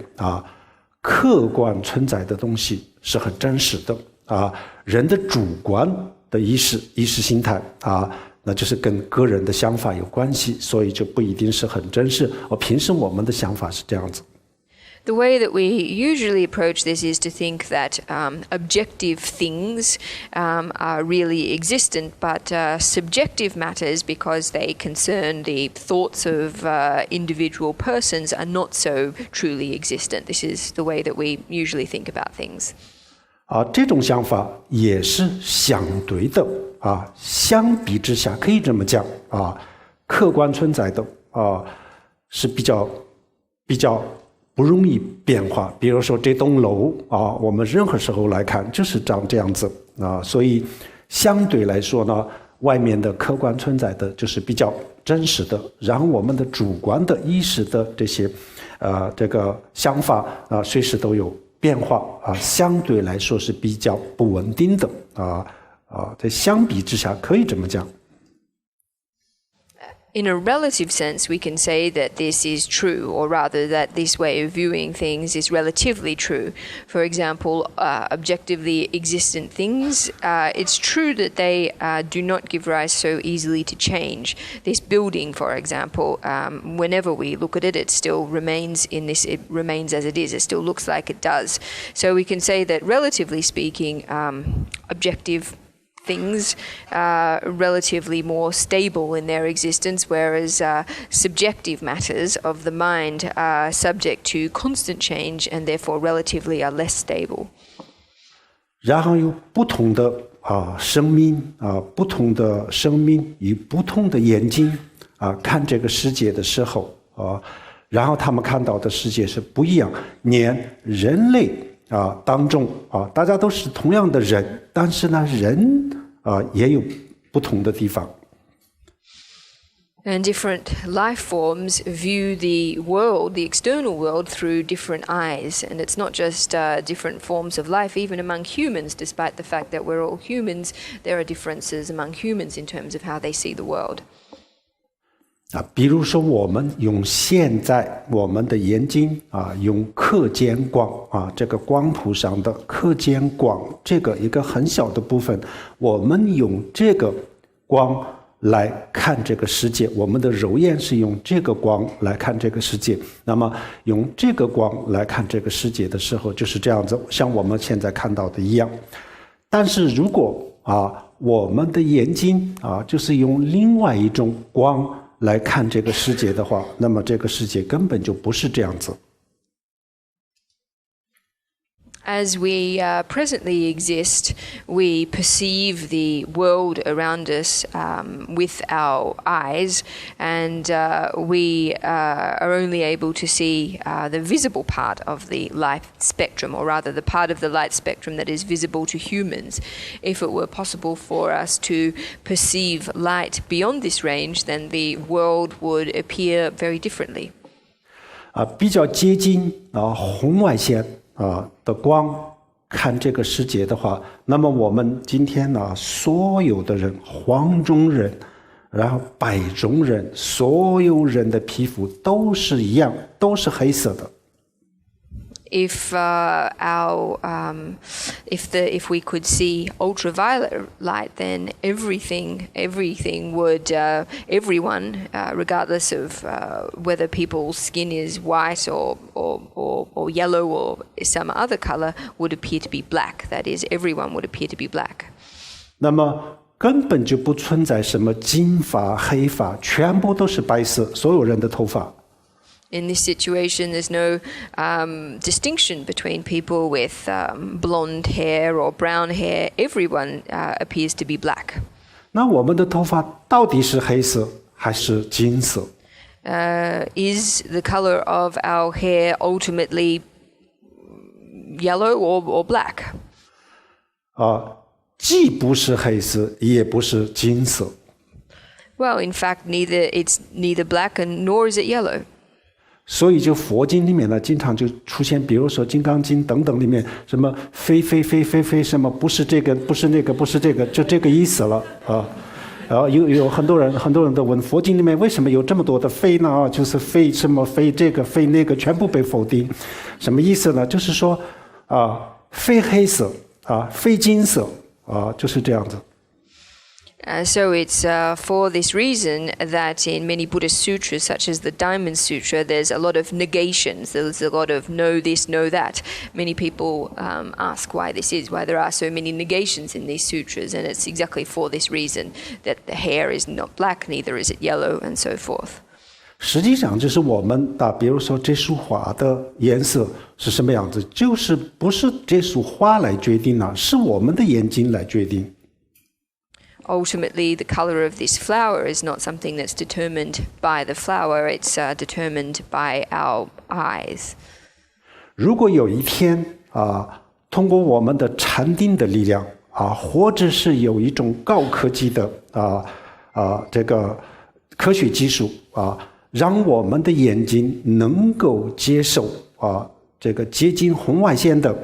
客观存在的东西是很真实的人的主观的意识形态那就是跟个人的想法有关系，所以就不一定是很真实。平时我们的想法是这样子。The way that we usually approach this is to think that objective things are really existent, but subjective matters, because they concern the thoughts of individual persons, are not so truly existent. This is the way that we usually think about things. 这种想法也是相对的相比之下可以这么讲客观存在的是比较不容易变化。比如说这栋楼我们任何时候来看就是长这样子所以相对来说呢，外面的客观存在的就是比较真实的，然后我们的主观的意识的这些这个想法随时都有变化相对来说是比较不稳定的在相比之下可以这么讲。In a relative sense, we can say that this is true, or rather that this way of viewing things is relatively true. For example, objectively existent things, it's true that they do not give rise so easily to change. This building, for example, whenever we look at it, it still remains it remains as it is. It still looks like it does. So we can say that, relatively speaking, objective things are relatively more stable in their existence, whereas subjective matters of the mind are subject to constant change and therefore relatively are less stable. 然后有不同的生命不同的生命以不同的眼睛看这个世界的时候然后他们看到的世界是不一样。连人类当中大家都是同样的人，但是呢人也有不同的地方。And different life forms view the world, the external world, through different eyes. And it's not just different forms of life, even among humans, despite the fact that we're all humans, there are differences among humans in terms of how they see the world. 比如说我们用现在我们的眼睛用可见光这个光谱上的可见光这个一个很小的部分，我们用这个光来看这个世界，我们的肉眼是用这个光来看这个世界，那么用这个光来看这个世界的时候就是这样子，像我们现在看到的一样。但是如果我们的眼睛就是用另外一种光来看这个世界的话，那么这个世界根本就不是这样子。As we presently exist, we perceive the world around us with our eyes, and we are only able to see the visible part of the light spectrum, or rather the part of the light spectrum that is visible to humans. If it were possible for us to perceive light beyond this range, then the world would appear very differently. 比较接近红外线的光看这个世界的话，那么我们今天所有的人，黄种人，然后白种人，所有人的皮肤都是一样，都是黑色的。If we could see ultraviolet light, then everything would everyone, regardless of whether people's skin is white or yellow or some other color, would appear to be black. That is, everyone would appear to be black. 那么根本就不存在什么金发、黑发，全部都是白色，所有人的头发。In this situation, there's no distinction between people with blonde hair or brown hair. Everyone appears to be black. 那我们的头发到底是黑色还是金色？Is the color of our hair ultimately yellow or black? 既不是黑色，也不是金色。Well, in fact, it's neither black nor is it yellow. 所以就佛经里面呢，经常就出现，比如说《金刚经》等等里面，什么非什么不是这个，不是那个，不是这个，就这个意思了然后有很多人都问，佛经里面为什么有这么多的非呢？就是非什么非这个非那个，全部被否定，什么意思呢？就是说非黑色非金色就是这样子。So it's for this reason that in many Buddhist sutras, such as the Diamond Sutra, there's a lot of negations. There's a lot of no this, no that. Many people ask why this is, why there are so many negations in these sutras, and it's exactly for this reason that the hair is not black, neither is it yellow, and so forth. 实际上就是我们比如说这束花的颜色是什么样子，就是不是这束花来决定是我们的眼睛来决定。Ultimately, the color of this flower is not something that's determined by the flower, it's determined by our eyes. 如果有一天通过我们的禅定的力量或者是有一种高科技的这个科学技术让我们的眼睛能够接受这个接近红外线的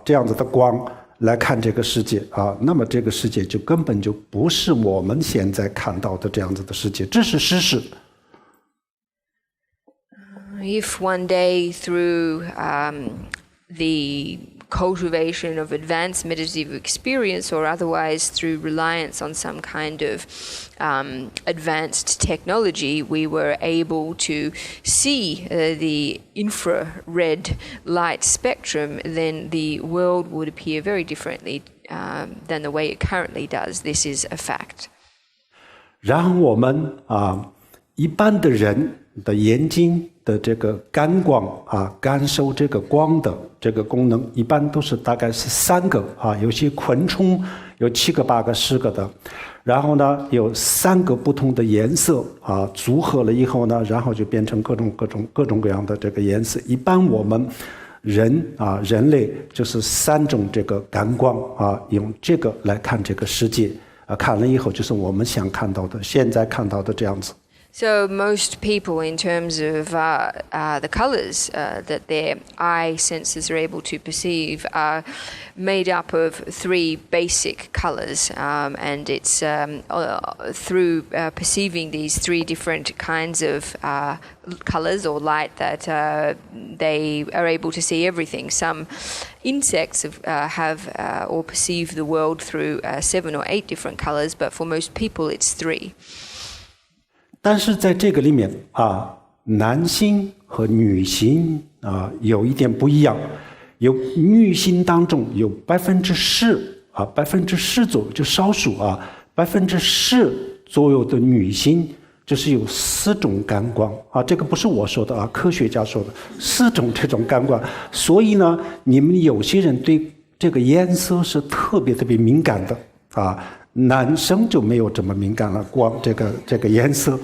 这样子的光来看这个世界那么这个世界就根本就不是我们现在看到的这样子的世界，这是事实。If one day through the cultivation of advanced meditative experience or otherwise through reliance on some kind of advanced technology, we were able to see the infrared light spectrum, then the world would appear very differently than the way it currently does. This is a fact. 然后我们一般的人的眼睛的这个感光感受这个光的这个功能一般都是大概是3个有些昆虫有7个8个10个的，然后呢有3个不同的颜色组合了以后呢，然后就变成各种各样的这个颜色。一般我们人类就是3种这个感光用这个来看这个世界看了以后就是我们想看到的现在看到的这样子。So most people, in terms of the colors that their eye senses are able to perceive, are made up of three basic colors, and it's through perceiving these three different kinds of colors or light that they are able to see everything. Some insects have or perceive the world through 7 or 8 different colors, but for most people it's 3. 但是在这个里面男性和女性有一点不一样，有女性当中有10%10%左右，就少数10%左右的女性，就是有4种感官这个不是我说的科学家说的4种这种感官。所以呢，你们有些人对这个颜色是特别敏感的男生就没有这么敏感了，光这个颜色。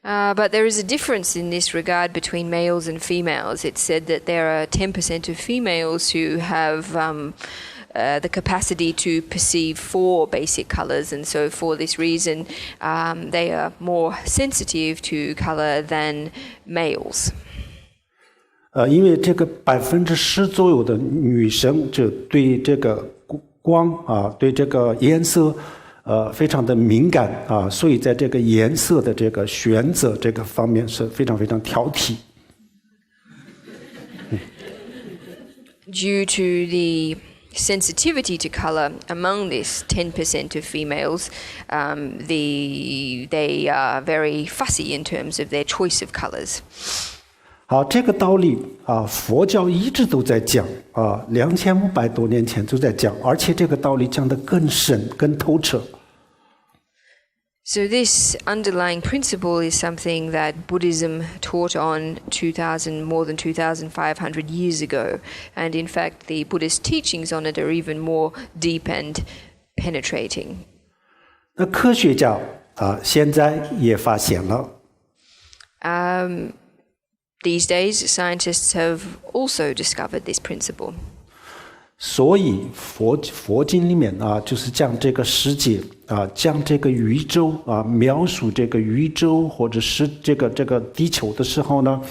But there is a difference in this regard between males and females. It's said that there are 10% of females who have the capacity to perceive 4 basic colors, and so for this reason, they are more sensitive to color than males. 因为这个10%左右的女生就对这个光对这个颜色非常的敏感所以在这个颜色的这个选择这个方面是非常非常挑剔。Due to the sensitivity to color among this 10% of females, they are very fussy in terms of their choice of colors. 好，这个道理佛教一直都在讲2500多年前就在讲，而且这个道理讲得更深更透彻。So this underlying principle is something that Buddhism taught on more than 2,500 years ago. And in fact, the Buddhist teachings on it are even more deep and penetrating. 那科学家现在也发现了。These days, scientists have also discovered this principle. 所以佛经里面就是讲这个世界讲这个宇宙描述这个宇宙或者是这个地球的时候呢，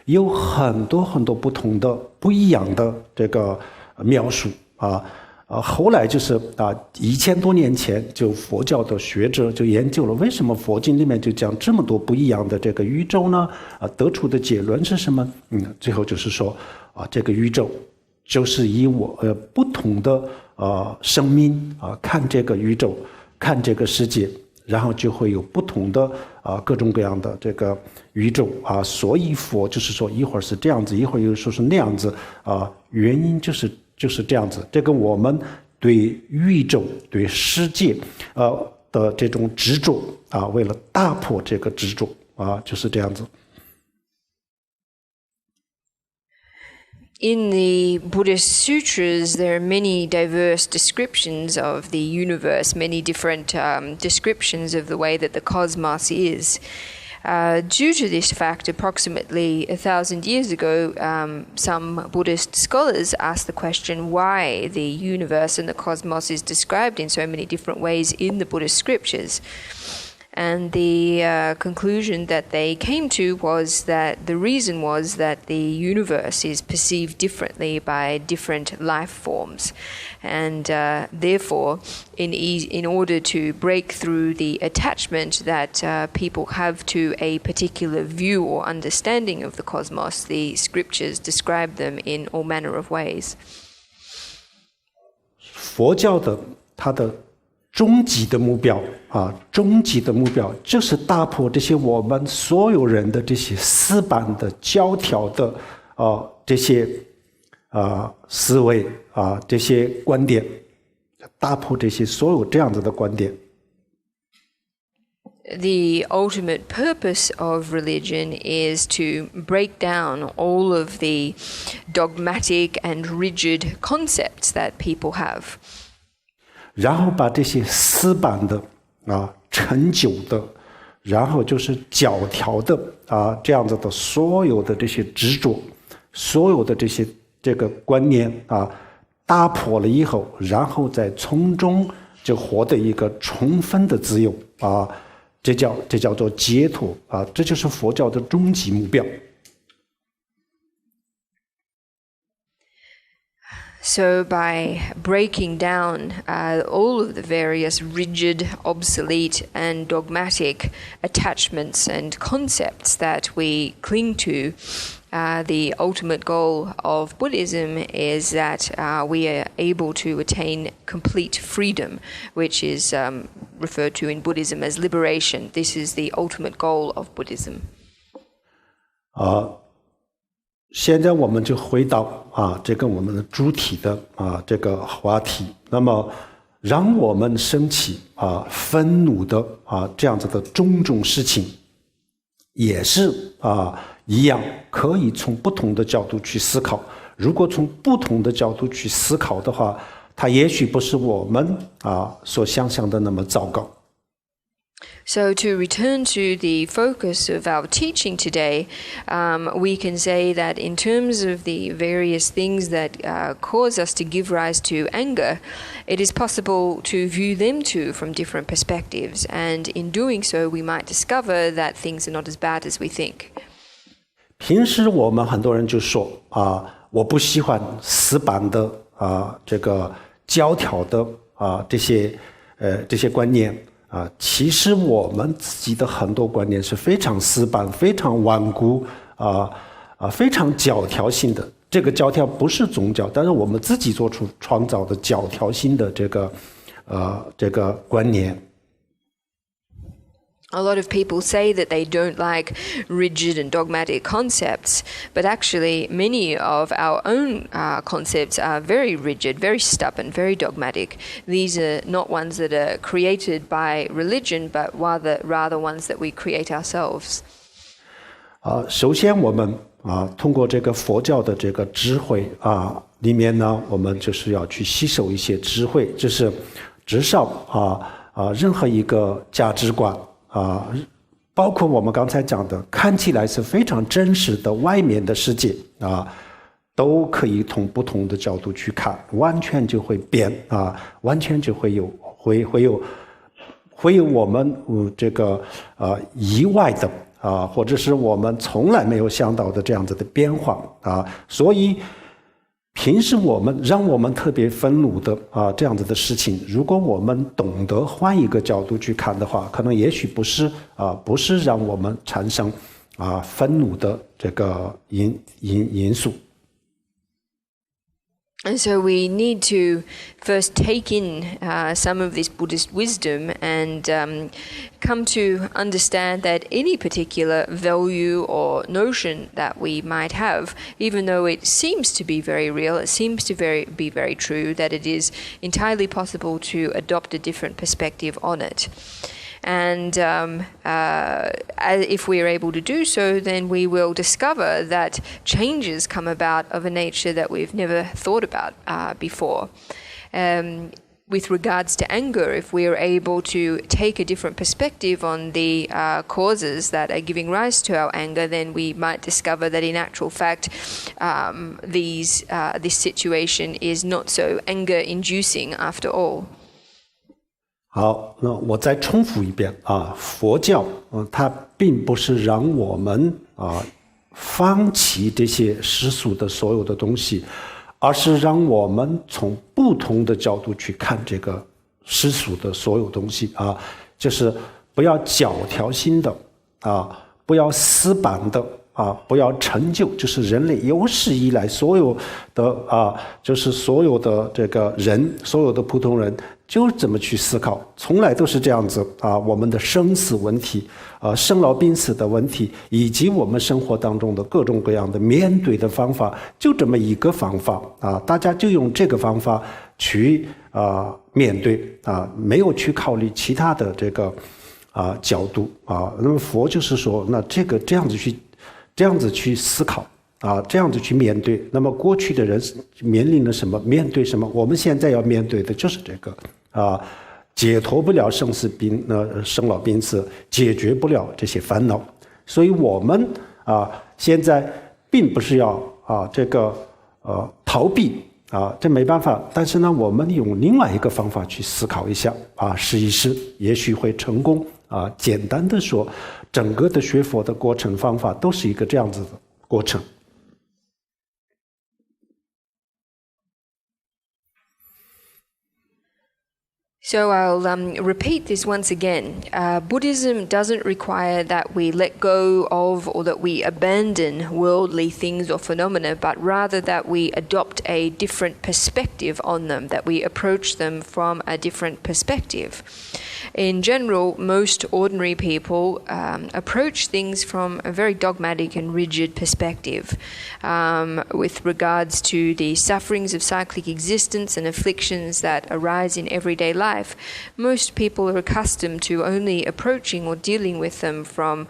有很多很多不同的不一样的这个描述后来就是1000多年前就佛教的学者就研究了为什么佛经里面就讲这么多不一样的这个宇宙呢得出的结论是什么最后就是说这个宇宙就是以不同的生命看这个宇宙看这个世界，然后就会有不同的各种各样的这个宇宙所以佛就是说一会儿是这样子一会儿又说是那样子原因就是这样子。这个我们对宇宙对世界的这种执着为了打破这个执着就是这样子。In the Buddhist sutras, there are many diverse descriptions of the universe, many different descriptions of the way that the cosmos is. Due to this fact, approximately 1,000 years ago, some Buddhist scholars asked the question why the universe and the cosmos is described in so many different ways in the Buddhist scriptures. And the conclusion that they came to was that the reason was that the universe is perceived differently by different life forms. And therefore, in order to break through the attachment that people have to a particular view or understanding of the cosmos, the scriptures describe them in all manner of ways. 佛教的它的终极的目标就是打破这些我们所有人的这些死板的教条的这些思维这些观点，打破这些所有这样子的观点。The ultimate purpose of religion is to break down all of the dogmatic and rigid concepts that people have. 然后把这些死板的陈旧的，然后就是教条的这样子的所有的这些执着，所有的这个观念打破了以后，然后再从中就获得一个充分的自由这叫做解脱啊，这就是佛教的终极目标。So by breaking down all of the various rigid, obsolete, and dogmatic attachments and concepts that we cling to, the ultimate goal of Buddhism is that we are able to attain complete freedom, which is referred to in Buddhism as liberation. This is the ultimate goal of Buddhism. 现在我们就回到这个我们的主体的这个话题。那么，让我们升起愤怒的这样子的种种事情，也是一样可以从不同的角度去思考。如果从不同的角度去思考的话，它也许不是我们所想象的那么糟糕。So to return to the focus of our teaching today, we can say that in terms of the various things that cause us to give rise to anger, it is possible to view them too from different perspectives, and in doing so, we might discover that things are not as bad as we think. 平时我们很多人就说我不喜欢死板的这个教条的这些观念。其实我们自己的很多观念是非常死板、非常顽固非常教条性的。这个教条不是宗教，但是我们自己做出创造的教条性的这个观念。A lot of people say that they don't like rigid and dogmatic concepts, but actually many of our own concepts are very rigid, very stubborn, very dogmatic. These are not ones that are created by religion, but rather ones that we create ourselves. 首先我们通过这个佛教的这个智慧里面呢，我们就是要去吸收一些智慧，就是至少任何一个价值观。包括我们刚才讲的看起来是非常真实的外面的世界都可以从不同的角度去看，完全就会变完全就会有我们这个意外的或者是我们从来没有想到的这样子的变化所以平时让我们特别愤怒的这样子的事情，如果我们懂得换一个角度去看的话，可能也许不是让我们产生愤怒的这个因素。And so we need to first take in some of this Buddhist wisdom and come to understand that any particular value or notion that we might have, even though it seems to be very real, it seems to be very true, that it is entirely possible to adopt a different perspective on it. And if we are able to do so, then we will discover that changes come about of a nature that we've never thought about before. With regards to anger, if we are able to take a different perspective on the causes that are giving rise to our anger, then we might discover that in actual fact, this situation is not so anger-inducing after all. 好，那我再重复一遍佛教它并不是让我们放弃这些世俗的所有的东西，而是让我们从不同的角度去看这个世俗的所有东西就是不要教条性的不要死板的不要陈旧，就是人类有史以来所有的就是所有的这个人，所有的普通人就这么去思考，从来都是这样子我们的生死问题生老病死的问题，以及我们生活当中的各种各样的面对的方法，就这么一个方法大家就用这个方法去面对没有去考虑其他的这个角度那么佛就是说，那这样子去思考这样子去面对。那么过去的人面临了什么，面对什么，我们现在要面对的就是这个解脱不了生老病死，解决不了这些烦恼。所以我们现在并不是要这个逃避这没办法。但是呢，我们用另外一个方法去思考一下试一试，也许会成功简单的说，整个的学佛的过程方法都是一个这样子的过程。So I'll repeat this once again. Buddhism doesn't require that we let go of or that we abandon worldly things or phenomena, but rather that we adopt a different perspective on them, that we approach them from a different perspective. In general, most ordinary people approach things from a very dogmatic and rigid perspective with regards to the sufferings of cyclic existence and afflictions that arise in everyday life. Most people are accustomed to only approaching or dealing with them from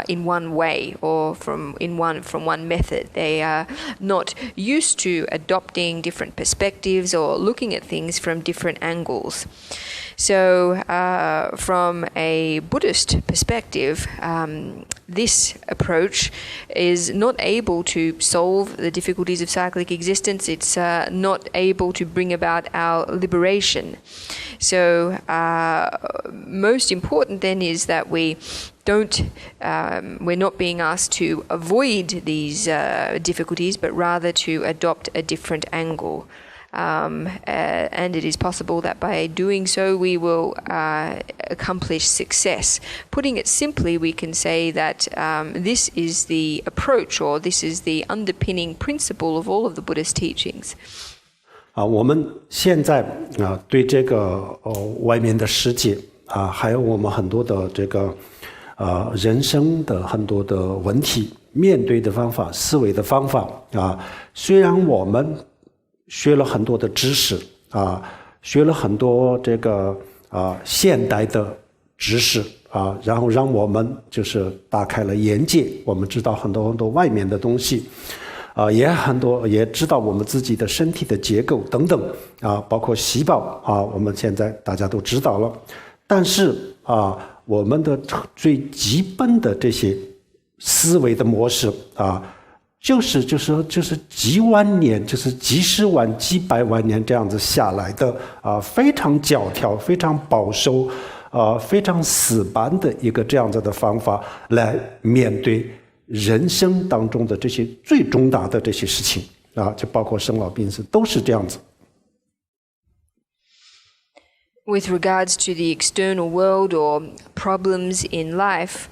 in one way or from one method. They are not used to adopting different perspectives or looking at things from different angles. So from a Buddhist perspective, this approach is not able to solve the difficulties of cyclic existence. It's not able to bring about our liberation. So most important then is that we're not being asked to avoid these difficulties, but rather to adopt a different angle. And it is possible that by doing so we will accomplish success. Putting it simply, we can say that this is the approach, or this is the underpinning principle of all of the Buddhist teachings. 我们现在对这个外面的世界还有我们很多的这个人生的很多的问题，面对的方法、思维的方法虽然我们学了很多的知识学了很多这个现代的知识然后让我们就是打开了眼界，我们知道很多很多外面的东西也知道我们自己的身体的结构等等包括细胞我们现在大家都知道了。但是我们的最基本的这些思维的模式就是几万年，就是几十万、几百万年这样子下来的非常教条、非常保守非常死板的一个这样子的方法来面对人生当中的这些最重大的这些事情就包括生老病死，都是这样子。With regards to the external world or problems in life,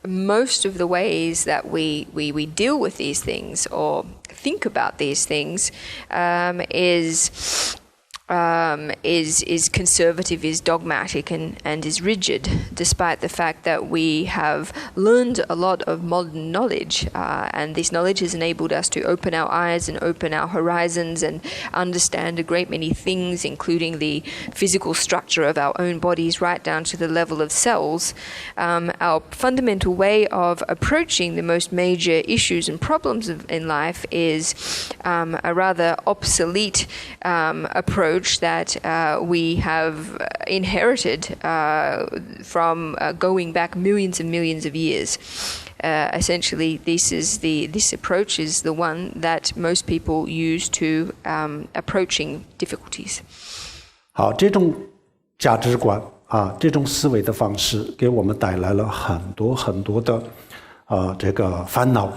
most of the ways that we deal with these things or think about these things is conservative, is dogmatic, and is rigid, despite the fact that we have learned a lot of modern knowledge, and this knowledge has enabled us to open our eyes and open our horizons and understand a great many things, including the physical structure of our own bodies right down to the level of cells. Our fundamental way of approaching the most major issues and problems in life is a rather obsolete approach that we have inherited from going back millions and millions of years. Essentially, this approach is the one that most people use to approaching difficulties. 好，这种价值观这种思维的方式给我们带来了很多很多的这个烦恼，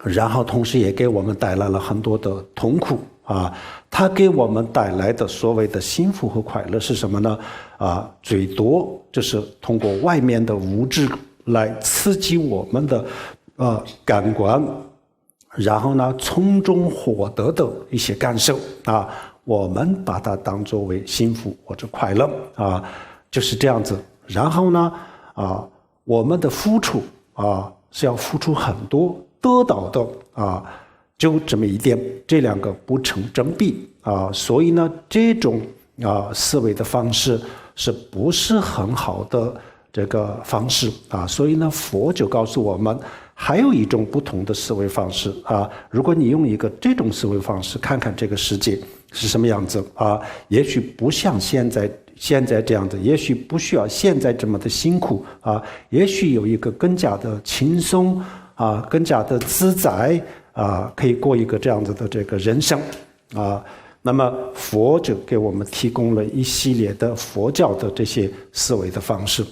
然后同时也给我们带来了很多的痛苦它给我们带来的所谓的幸福和快乐是什么呢？最多就是通过外面的物质来刺激我们的感官，然后呢从中获得的一些感受我们把它当作为幸福或者快乐就是这样子。然后呢我们的付出是要付出很多，得到的就这么一点，这两个不成正比所以呢这种思维的方式是不是很好的这个方式所以呢佛就告诉我们还有一种不同的思维方式如果你用一个这种思维方式看看这个世界是什么样子也许不像现在这样子，也许不需要现在这么的辛苦也许有一个更加的轻松更加的自在可以过一个这样子的这个人生那么佛就给我们提供了一系列的佛教的这些思维的方式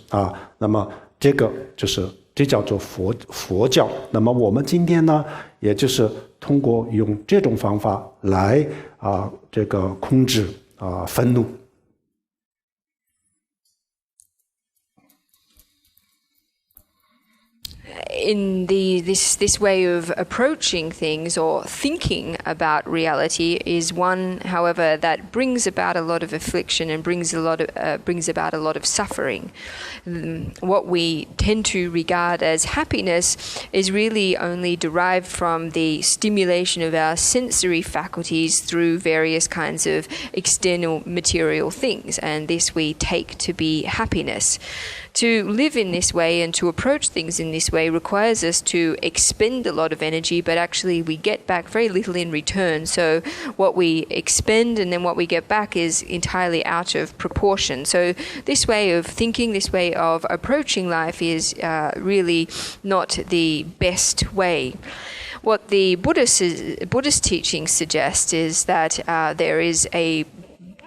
那么这叫做佛教。那么我们今天呢，也就是通过用这种方法来这个控制愤怒。In this way of approaching things or thinking about reality is one, however, that brings about a lot of affliction and brings about a lot of suffering. What we tend to regard as happiness is really only derived from the stimulation of our sensory faculties through various kinds of external material things, and this we take to be happiness. To live in this way and to approach things in this way requires us to expend a lot of energy, but actually we get back very little in return. So what we expend and then what we get back is entirely out of proportion. So this way of thinking, this way of approaching life is really not the best way. What the Buddhist teachings suggest is that there is a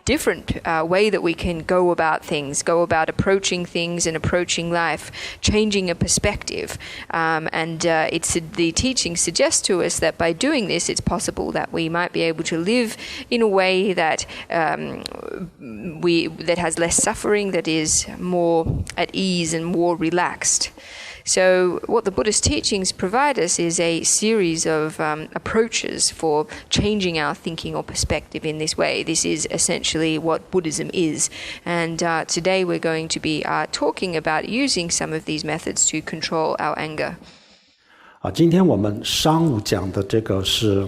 different way that we can go about approaching things and approaching life, changing a perspective. The teaching suggests to us that by doing this, it's possible that we might be able to live in a way that that has less suffering, that is more at ease and more relaxed. So what the Buddhist teachings provide us is a series of approaches for changing our thinking or perspective in this way. This is essentially what Buddhism is. And today we're going to be talking about using some of these methods to control our anger. 今天我们上午讲的这个是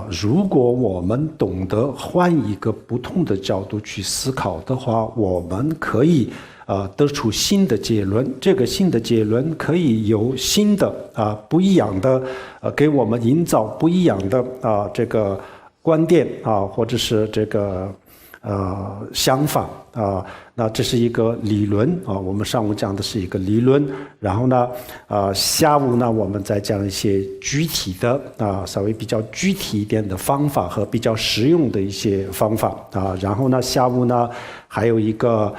如果我们懂得换一个不同的角度去思考的话，我们可以得出新的结论，这个新的结论可以有新的不一样的给我们营造不一样的这个观点或者是这个想法那这是一个理论我们上午讲的是一个理论，然后呢下午呢我们再讲一些具体的稍微比较具体一点的方法和比较实用的一些方法然后呢下午呢还有一个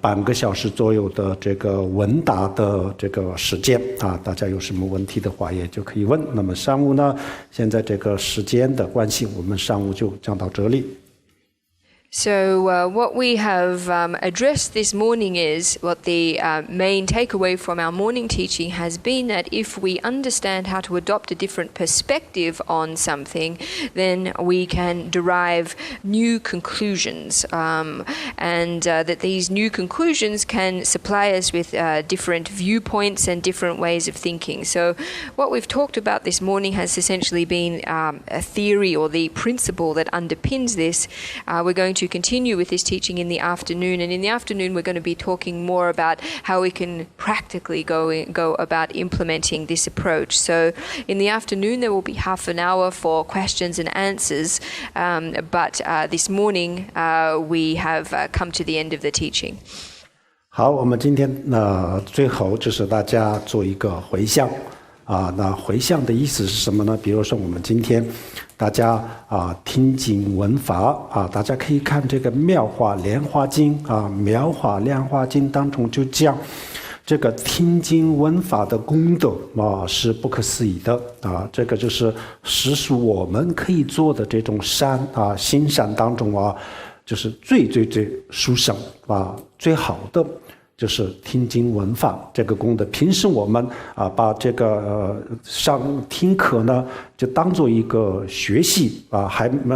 半个小时左右的这个问答的这个时间大家有什么问题的话也就可以问。那么上午呢现在这个时间的关系，我们上午就讲到这里。So what we have addressed this morning is what the main takeaway from our morning teaching has been, that if we understand how to adopt a different perspective on something, then we can derive new conclusions, and that these new conclusions can supply us with different viewpoints and different ways of thinking. So what we've talked about this morning has essentially been a theory or the principle that underpins this. We're going to continue with this teaching in the afternoon, and in the afternoon we're going to be talking more about how we can practically go about implementing this approach. So in the afternoon there will be half an hour for questions and answers, but this morning we have come to the end of the teaching. 好，我们今天最后就是大家做一个回向那回向的意思是什么呢？比如说我们今天大家听经闻法大家可以看这个妙法莲华经妙法莲华经当中就讲这个听经闻法的功德是不可思议的这个就是实属我们可以做的这种善行善当中就是最殊胜最好的就是听经闻法这个功德。平时我们把这个上听课呢就当做一个学习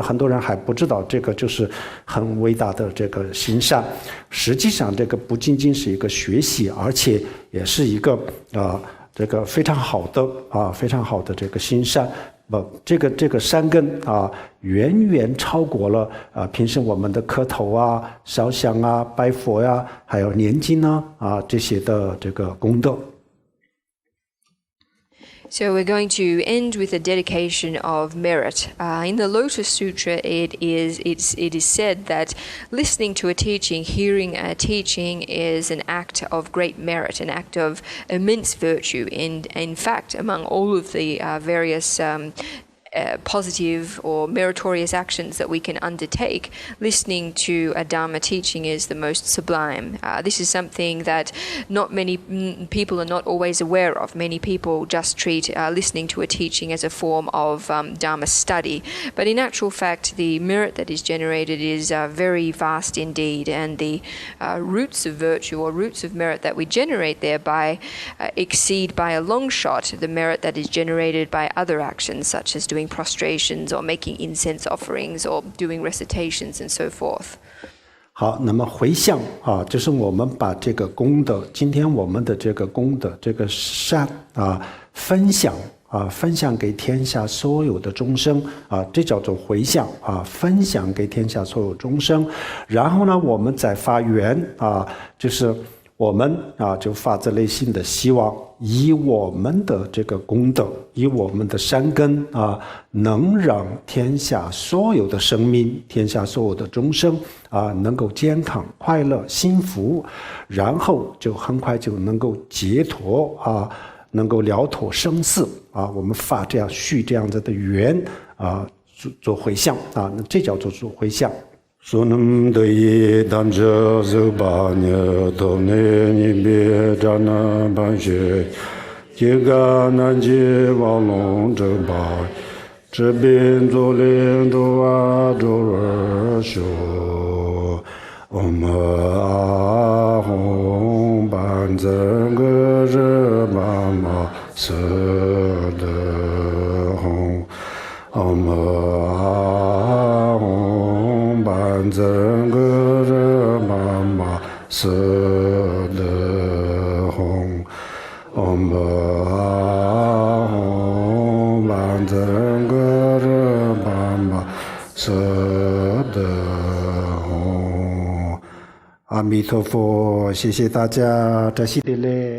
很多人还不知道这个就是很伟大的这个行善。实际上这个不仅仅是一个学习，而且也是一个这个非常好的这个行善。这个善根远远超过了平时我们的磕头烧香拜佛还有念经这些的这个功德。So we're going to end with a dedication of merit. In the Lotus Sutra, it is said that listening to a teaching, hearing a teaching, is an act of great merit, an act of immense virtue. And in fact, among all of the various positive or meritorious actions that we can undertake, listening to a Dharma teaching is the most sublime. This is something that not many people are not always aware of. Many people just treat listening to a teaching as a form of Dharma study. But in actual fact, the merit that is generated is very vast indeed, and the roots of virtue or roots of merit that we generate thereby exceed by a long shot the merit that is generated by other actions, such as doing prostrations or making incense offerings or doing recitations and so forth. 好，那么回向啊，就是我们把这个功德，今天我们的这个功德，这个善啊，分享给天下所有的众生啊，这叫做回向啊，分享给天下所有众生。然后呢，我们再发愿啊，就是我们啊，就发自内心的希望，以我们的这个功德，以我们的善根啊，能让天下所有的生命，天下所有的众生啊，能够健康、快乐、幸福，然后就很快就能够解脱啊，能够了脱生死啊。我们发这样许这样子的愿啊，做回向啊，那这叫做回向。Sunam doi damja zuba nya tone ni be jana banche jiga nanji walong zeba zhibin zulin duwa zhuwa shu ahong ban zeng ge zhe ba ma se de hong ahong zeng ge ma ma se de hong ahong ban zeng ge ma ma se de hong 阿弥陀佛，谢谢大家，扎西德勒。